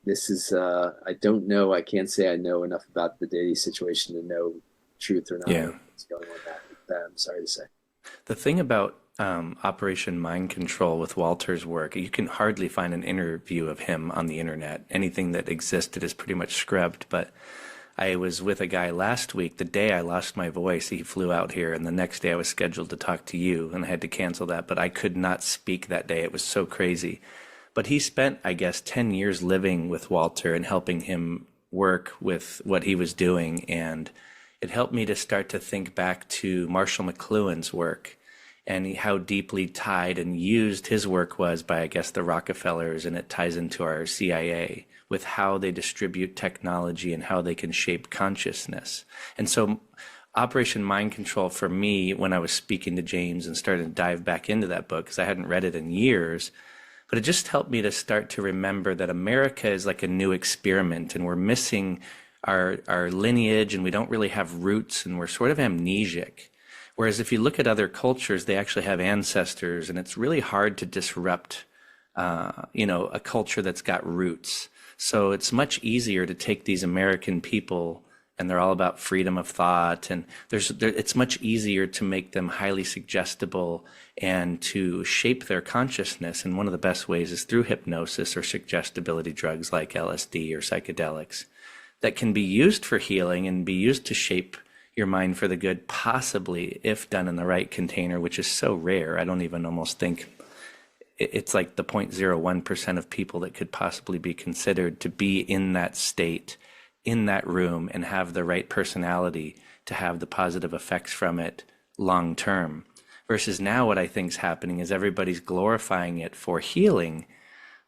This is I don't know. I can't say I know enough about the Diddy situation to know truth or not. Yeah. What's going on with that. I'm sorry to say. The thing about Operation Mind Control with Walter's work, you can hardly find an interview of him on the internet. Anything that existed is pretty much scrubbed. But I was with a guy last week, the day I lost my voice. He flew out here, and the next day I was scheduled to talk to you, and I had to cancel that. But I could not speak that day. It was so crazy. But he spent, I guess, 10 years living with Walter and helping him work with what he was doing. And it helped me to start to think back to Marshall McLuhan's work and how deeply tied and used his work was by, I guess, the Rockefellers, and it ties into our CIA with how they distribute technology and how they can shape consciousness. And so Operation Mind Control for me, when I was speaking to James and started to dive back into that book, because I hadn't read it in years, but it just helped me to start to remember that America is like a new experiment, and we're missing our lineage, and we don't really have roots, and we're sort of amnesic. Whereas if you look at other cultures, they actually have ancestors, and it's really hard to disrupt, a culture that's got roots. So it's much easier to take these American people, and they're all about freedom of thought, and it's much easier to make them highly suggestible and to shape their consciousness. And one of the best ways is through hypnosis or suggestibility drugs like LSD or psychedelics that can be used for healing and be used to shape your mind for the good, possibly if done in the right container, which is so rare. I don't even almost think it's like the 0.01% of people that could possibly be considered to be in that state in that room and have the right personality to have the positive effects from it long term. Versus now what I think is happening is everybody's glorifying it for healing,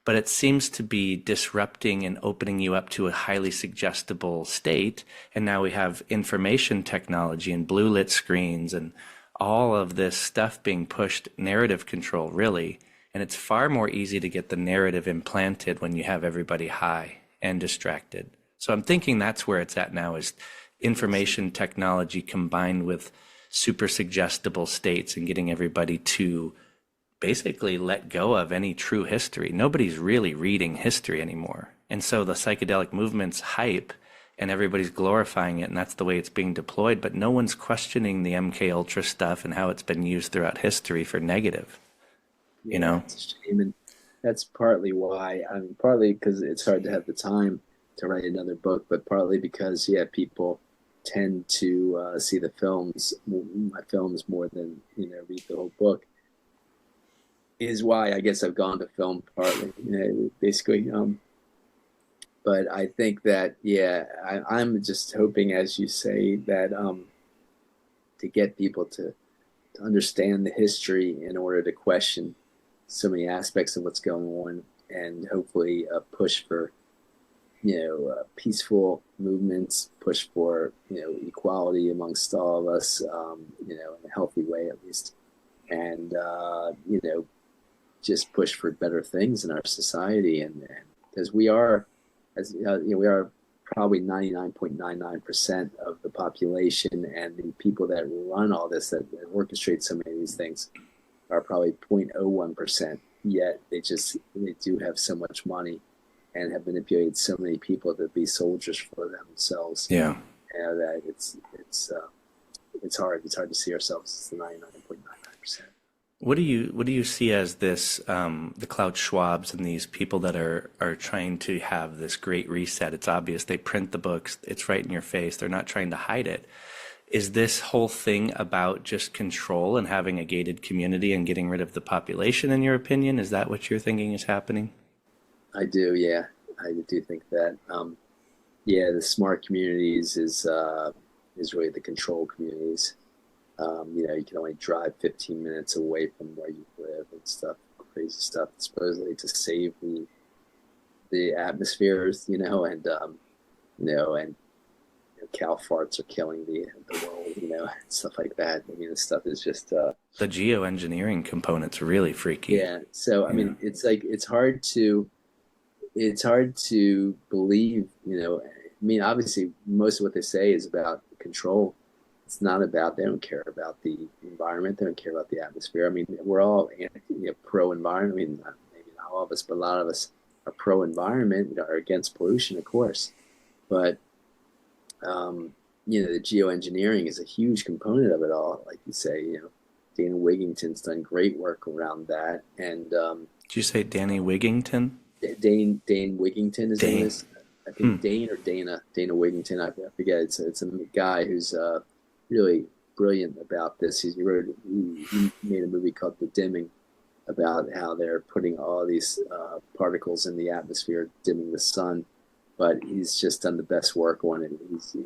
but it seems to be disrupting and opening you up to a highly suggestible state. And now we have information technology and blue lit screens and all of this stuff being pushed, narrative control, really. And it's far more easy to get the narrative implanted when you have everybody high and distracted. So I'm thinking that's where it's at now, is information technology combined with super suggestible states and getting everybody to basically let go of any true history. Nobody's really reading history anymore. And so the psychedelic movement's hype and everybody's glorifying it, and that's the way it's being deployed, but no one's questioning the MKUltra stuff and how it's been used throughout history for negative, you know? It's a shame, and that's partly why, I mean, partly because it's hard to have the time to write another book, but partly because, people tend to see the films, my films, more than, read the whole book, is why I guess I've gone to film partly, basically. But I think that, I'm just hoping, as you say, that to get people to understand the history in order to question so many aspects of what's going on, and hopefully push for, peaceful movements, push for, equality amongst all of us, in a healthy way at least. And, just push for better things in our society. And because we are, we are probably 99.99% of the population, and the people that run all this, that orchestrate so many of these things, are probably 0.01%. Yet they do have so much money and have manipulated so many people to be soldiers for themselves. Yeah. That it's hard. It's hard to see ourselves as the 99.99%. What do you see as this, the Klaus Schwabs and these people that are trying to have this great reset? It's obvious. They print the books. It's right in your face. They're not trying to hide it. Is this whole thing about just control and having a gated community and getting rid of the population, in your opinion? Is that what you're thinking is happening? I do, yeah. I do think that. The smart communities is really the control communities. You can only drive 15 minutes away from where you live and stuff, crazy stuff, supposedly to save the atmospheres, and cow farts are killing the world, and stuff like that. I mean, this stuff is just the geoengineering component's really freaky. Yeah. So I mean, it's like it's hard to believe. Obviously, most of what they say is about control. It's not about, they don't care about the environment. They don't care about the atmosphere. I mean, we're all pro-environment. I mean, maybe not all of us, but a lot of us are pro-environment, are against pollution, of course. But, the geoengineering is a huge component of it all. Like you say, Dana Wigington's done great work around that. And did you say Danny Wigington? Dane Wigington is in this. I think Dane or Dana Wigington. I forget. It's a guy who's really brilliant about this. He made a movie called The Dimming about how they're putting all these particles in the atmosphere, dimming the sun. But he's just done the best work on it.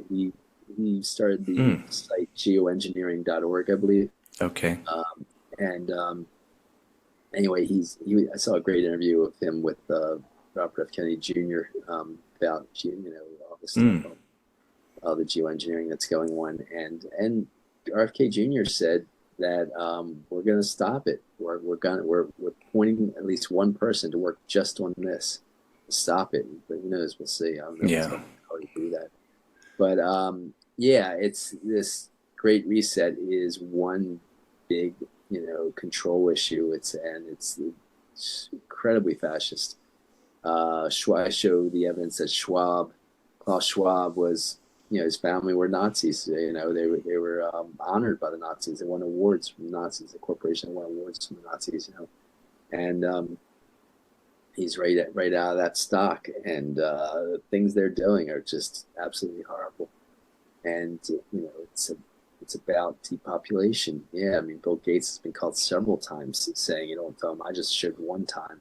He started the site geoengineering.org, I believe. Okay. Anyway, I saw a great interview of him with Robert F. Kennedy Jr. About all this stuff. All the geoengineering that's going on, and RFK Jr. said that we're going to stop it. We're pointing at least one person to work just on this, to stop it. But who knows? We'll see. I don't know how to do that. But it's this great reset is one big control issue. It's incredibly fascist. I show the evidence that Klaus Schwab was. His family were Nazis. They were honored by the Nazis. They won awards from the Nazis. The corporation won awards from the Nazis. And he's right out of that stock. And the things they're doing are just absolutely horrible. And it's about depopulation. Yeah, I mean, Bill Gates has been called several times saying, don't tell him. I just showed one time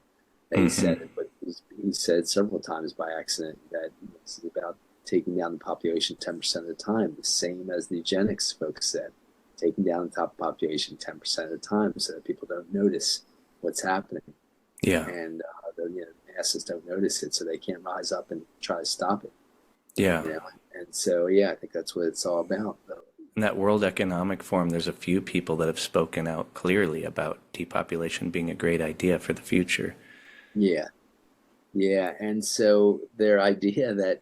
that he said it, but he said several times by accident that this is about taking down the population 10% of the time, the same as the eugenics folks said, taking down the top population 10% of the time so that people don't notice what's happening. Yeah. And the masses don't notice it, so they can't rise up and try to stop it. Yeah. And so, I think that's what it's all about. In that World Economic Forum, there's a few people that have spoken out clearly about depopulation being a great idea for the future. Yeah. And so their idea that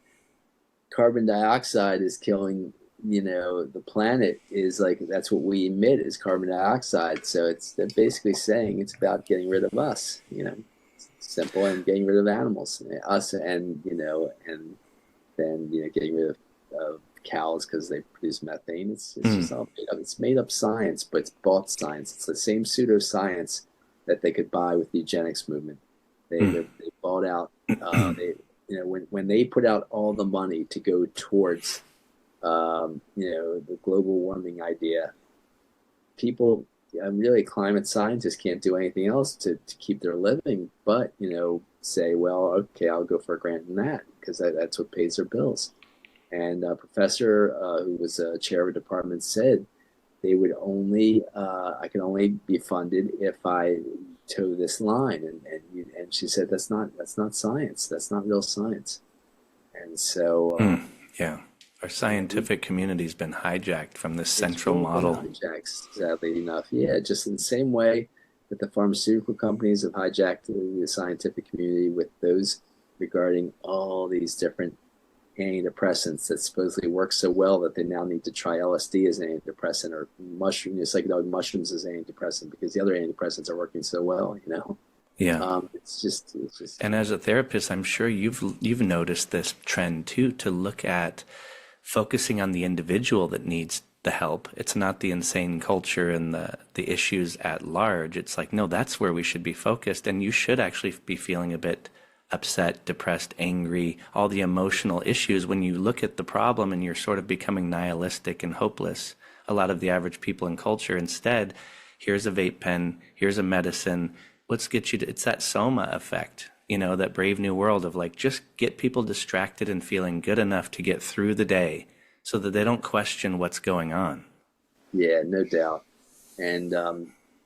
carbon dioxide is killing, the planet is like, that's what we emit is carbon dioxide. So they're basically saying it's about getting rid of us, it's simple, and getting rid of animals, us, and, and then, getting rid of cows because they produce methane. It's just all made up. It's made up science, but it's bought science. It's the same pseudoscience that they could buy with the eugenics movement. They bought out. When they put out all the money to go towards, the global warming idea, people, really climate scientists can't do anything else to keep their living, but say, well, okay, I'll go for a grant in that because that's what pays their bills. And a professor who was a chair of a department said they would only, I could only be funded if I toe this line. And she said, that's not science. That's not real science. And so, our scientific community's been hijacked from this central model. Hijacked, sadly enough. Yeah, just in the same way that the pharmaceutical companies have hijacked the scientific community with those regarding all these different antidepressants that supposedly work so well that they now need to try LSD as an antidepressant, or psychedelic mushrooms as an antidepressant because the other antidepressants are working so well, Yeah. It's just. And as a therapist, I'm sure you've noticed this trend too, to look at focusing on the individual that needs the help. It's not the insane culture and the issues at large. It's like, no, that's where we should be focused. And you should actually be feeling a bit upset, depressed, angry, all the emotional issues when you look at the problem and you're sort of becoming nihilistic and hopeless. A lot of the average people in culture, instead, here's a vape pen, here's a medicine, let's get you to, it's that soma effect, that brave new world of like, just get people distracted and feeling good enough to get through the day so that they don't question what's going on. Yeah, no doubt. And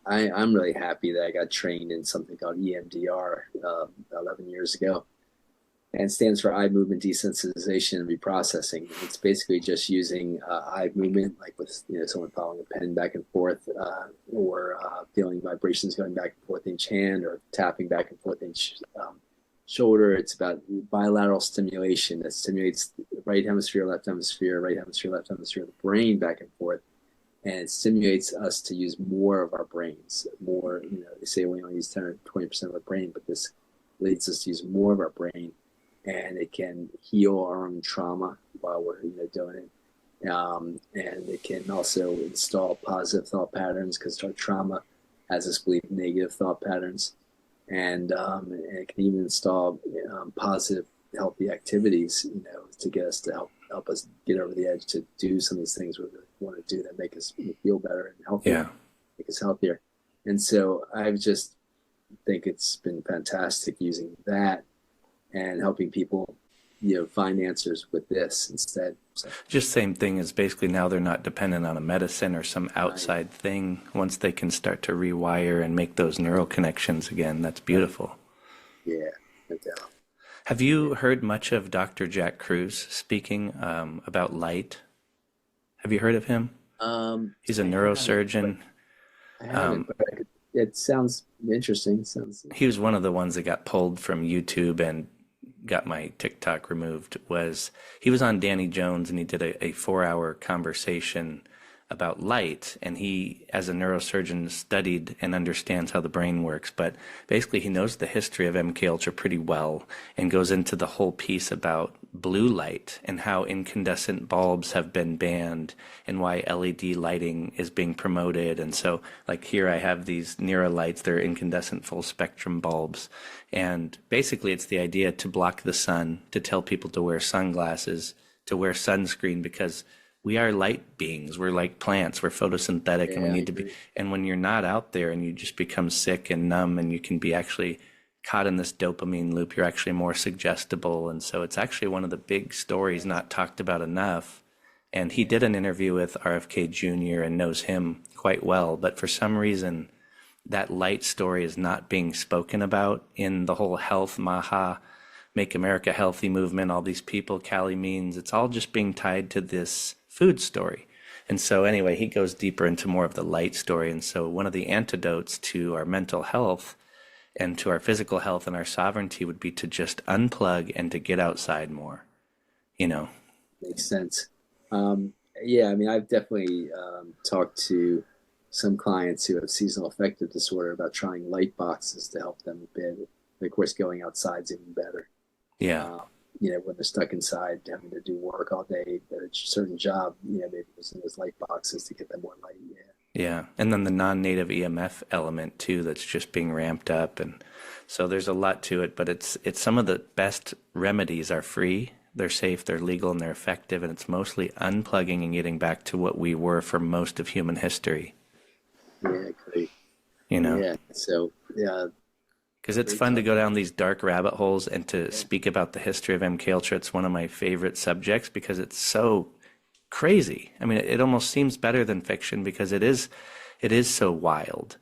I'm really happy that I got trained in something called EMDR 11 years ago. And it stands for eye movement desensitization and reprocessing. It's basically just using eye movement, like with someone following a pen back and forth, or feeling vibrations going back and forth in each hand, or tapping back and forth in each shoulder. It's about bilateral stimulation that stimulates the right hemisphere, left hemisphere, right hemisphere, left hemisphere, the brain back and forth. And it stimulates us to use more of our brains. More, they say we only use 10 or 20% of our brain, but this leads us to use more of our brain. And it can heal our own trauma while we're doing it. And it can also install positive thought patterns because our trauma has us believe negative thought patterns. And it can even install positive, healthy activities, to get us to help us get over the edge to do some of these things we really want to do that make us feel better and healthier, make us healthier. And so I just think it's been fantastic using that and helping people, find answers with this instead. So, just same thing as basically now they're not dependent on a medicine or some outside thing. Once they can start to rewire and make those neural connections again, that's beautiful. Yeah, no doubt. Have you heard much of Dr. Jack Kruse speaking about light? Have you heard of him? He's a neurosurgeon. I haven't, but it sounds interesting. He was one of the ones that got pulled from YouTube and got my TikTok removed. He was on Danny Jones, and he did a 4-hour conversation about light, and he, as a neurosurgeon, studied and understands how the brain works, but basically he knows the history of MKUltra pretty well and goes into the whole piece about blue light and how incandescent bulbs have been banned and why LED lighting is being promoted. And so, like, here I have these Nera lights, they're incandescent full spectrum bulbs, and basically it's the idea to block the sun, to tell people to wear sunglasses, to wear sunscreen, because we are light beings. We're like plants. We're photosynthetic, and we need to be. And when you're not out there and you just become sick and numb, and you can be actually caught in this dopamine loop, you're actually more suggestible. And so it's actually one of the big stories not talked about enough. And he did an interview with RFK Jr. and knows him quite well. But for some reason, that light story is not being spoken about in the whole health, MAHA, Make America Healthy movement, all these people, Cali Means. It's all just being tied to this food story. And so anyway, he goes deeper into more of the light story. And so one of the antidotes to our mental health and to our physical health and our sovereignty would be to just unplug and to get outside more, you know. Makes sense. Yeah, I mean, I've definitely talked to some clients who have seasonal affective disorder about trying light boxes to help them a bit. And of course, going outside's even better. Yeah. You know, when they're stuck inside having to do work all day at a certain job, you know, maybe using those light boxes to get them more light. Yeah. Yeah. And then the non-native EMF element too, that's just being ramped up. And so there's a lot to it, but it's some of the best remedies are free. They're safe, they're legal, and they're effective. And it's mostly unplugging and getting back to what we were for most of human history. Yeah, great. You know? Yeah. So, yeah. Because it's fun to go down these dark rabbit holes and to speak about the history of MKUltra. It's one of my favorite subjects because it's so crazy. I mean, it almost seems better than fiction because it is so wild.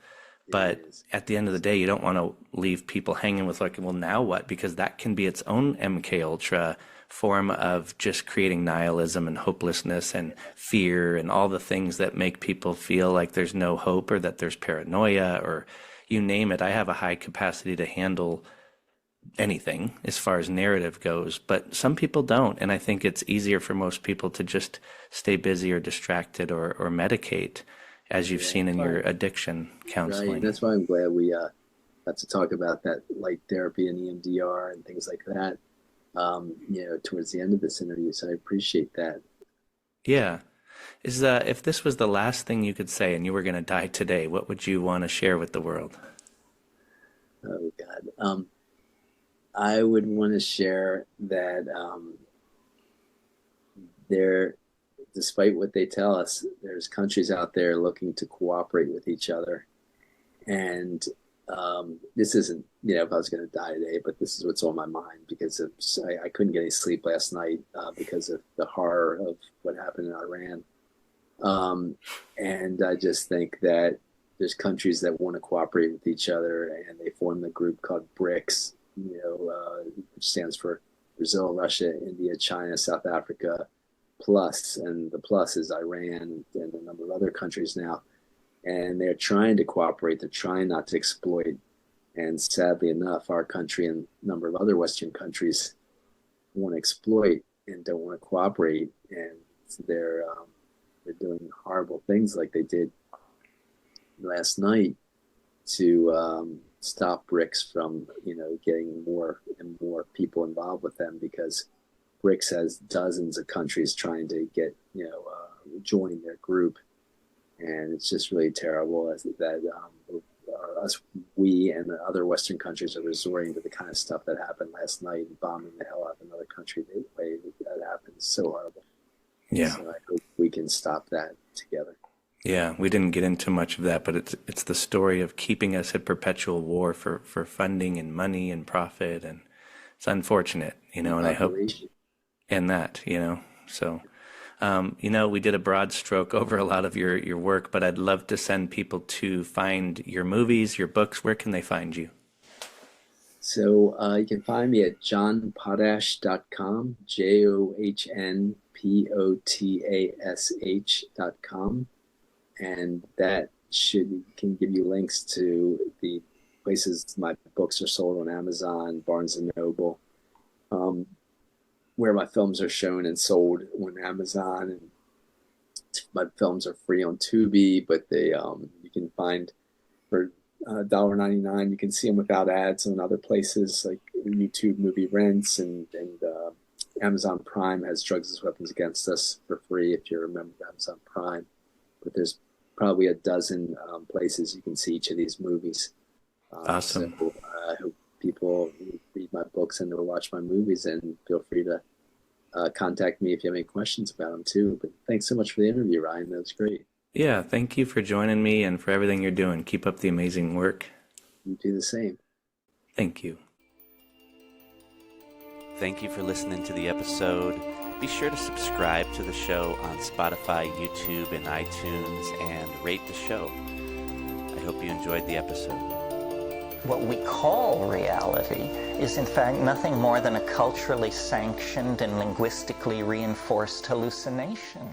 But at the end of the day, you don't want to leave people hanging with like, well, now what? Because that can be its own MKUltra form of just creating nihilism and hopelessness and fear and all the things that make people feel like there's no hope or that there's paranoia or you name it. I have a high capacity to handle anything as far as narrative goes, but some people don't. And I think it's easier for most people to just stay busy or distracted or medicate, as you've seen in your addiction counseling. Right. That's why I'm glad we got to talk about that light therapy and EMDR and things like that, you know, towards the end of this interview. So I appreciate that. Yeah. If this was the last thing you could say and you were going to die today, what would you want to share with the world? Oh, God. I would want to share that despite what they tell us, there's countries out there looking to cooperate with each other. And this isn't, you know, if I was going to die today, but this is what's on my mind because I couldn't get any sleep last night because of the horror of what happened in Iran. And I just think that there's countries that want to cooperate with each other, and they formed a group called BRICS, you know, which stands for Brazil, Russia, India, China, South Africa, plus, and the plus is Iran and a number of other countries now. And they're trying to cooperate. They're trying not to exploit. And sadly enough, our country and a number of other Western countries want to exploit and don't want to cooperate. And they're doing horrible things like they did last night to stop BRICS from, you know, getting more and more people involved with them, because BRICS has dozens of countries trying to get, you know, join their group. And it's just really terrible that we and the other Western countries are resorting to the kind of stuff that happened last night and bombing the hell out of another country the way that happened. It's so horrible. Yeah. So I hope we can stop that together. Yeah, we didn't get into much of that, but it's the story of keeping us at perpetual war for funding and money and profit, and it's unfortunate, you know, and I hope, and that, you know, so, you know, we did a broad stroke over a lot of your work, but I'd love to send people to find your movies, your books. Where can they find you? So you can find me at johnpotash.com, JOHNPOTASH.com. And that can give you links to the places my books are sold on Amazon, Barnes and Noble, where my films are shown and sold on Amazon. And my films are free on Tubi, but they you can find for $1.99. You can see them without ads on other places like YouTube Movie Rents, and Amazon Prime has Drugs as Weapons Against Us for free if you're a member of Amazon Prime. But there's probably a dozen places you can see each of these movies. Awesome. So I hope people read my books and will watch my movies, and feel free to contact me if you have any questions about them too. But thanks so much for the interview, Ryan. That was great. Yeah, thank you for joining me and for everything you're doing. Keep up the amazing work. You do the same. Thank you. Thank you for listening to the episode. Be sure to subscribe to the show on Spotify, YouTube, and iTunes, and rate the show. I hope you enjoyed the episode. What we call reality is in fact nothing more than a culturally sanctioned and linguistically reinforced hallucination.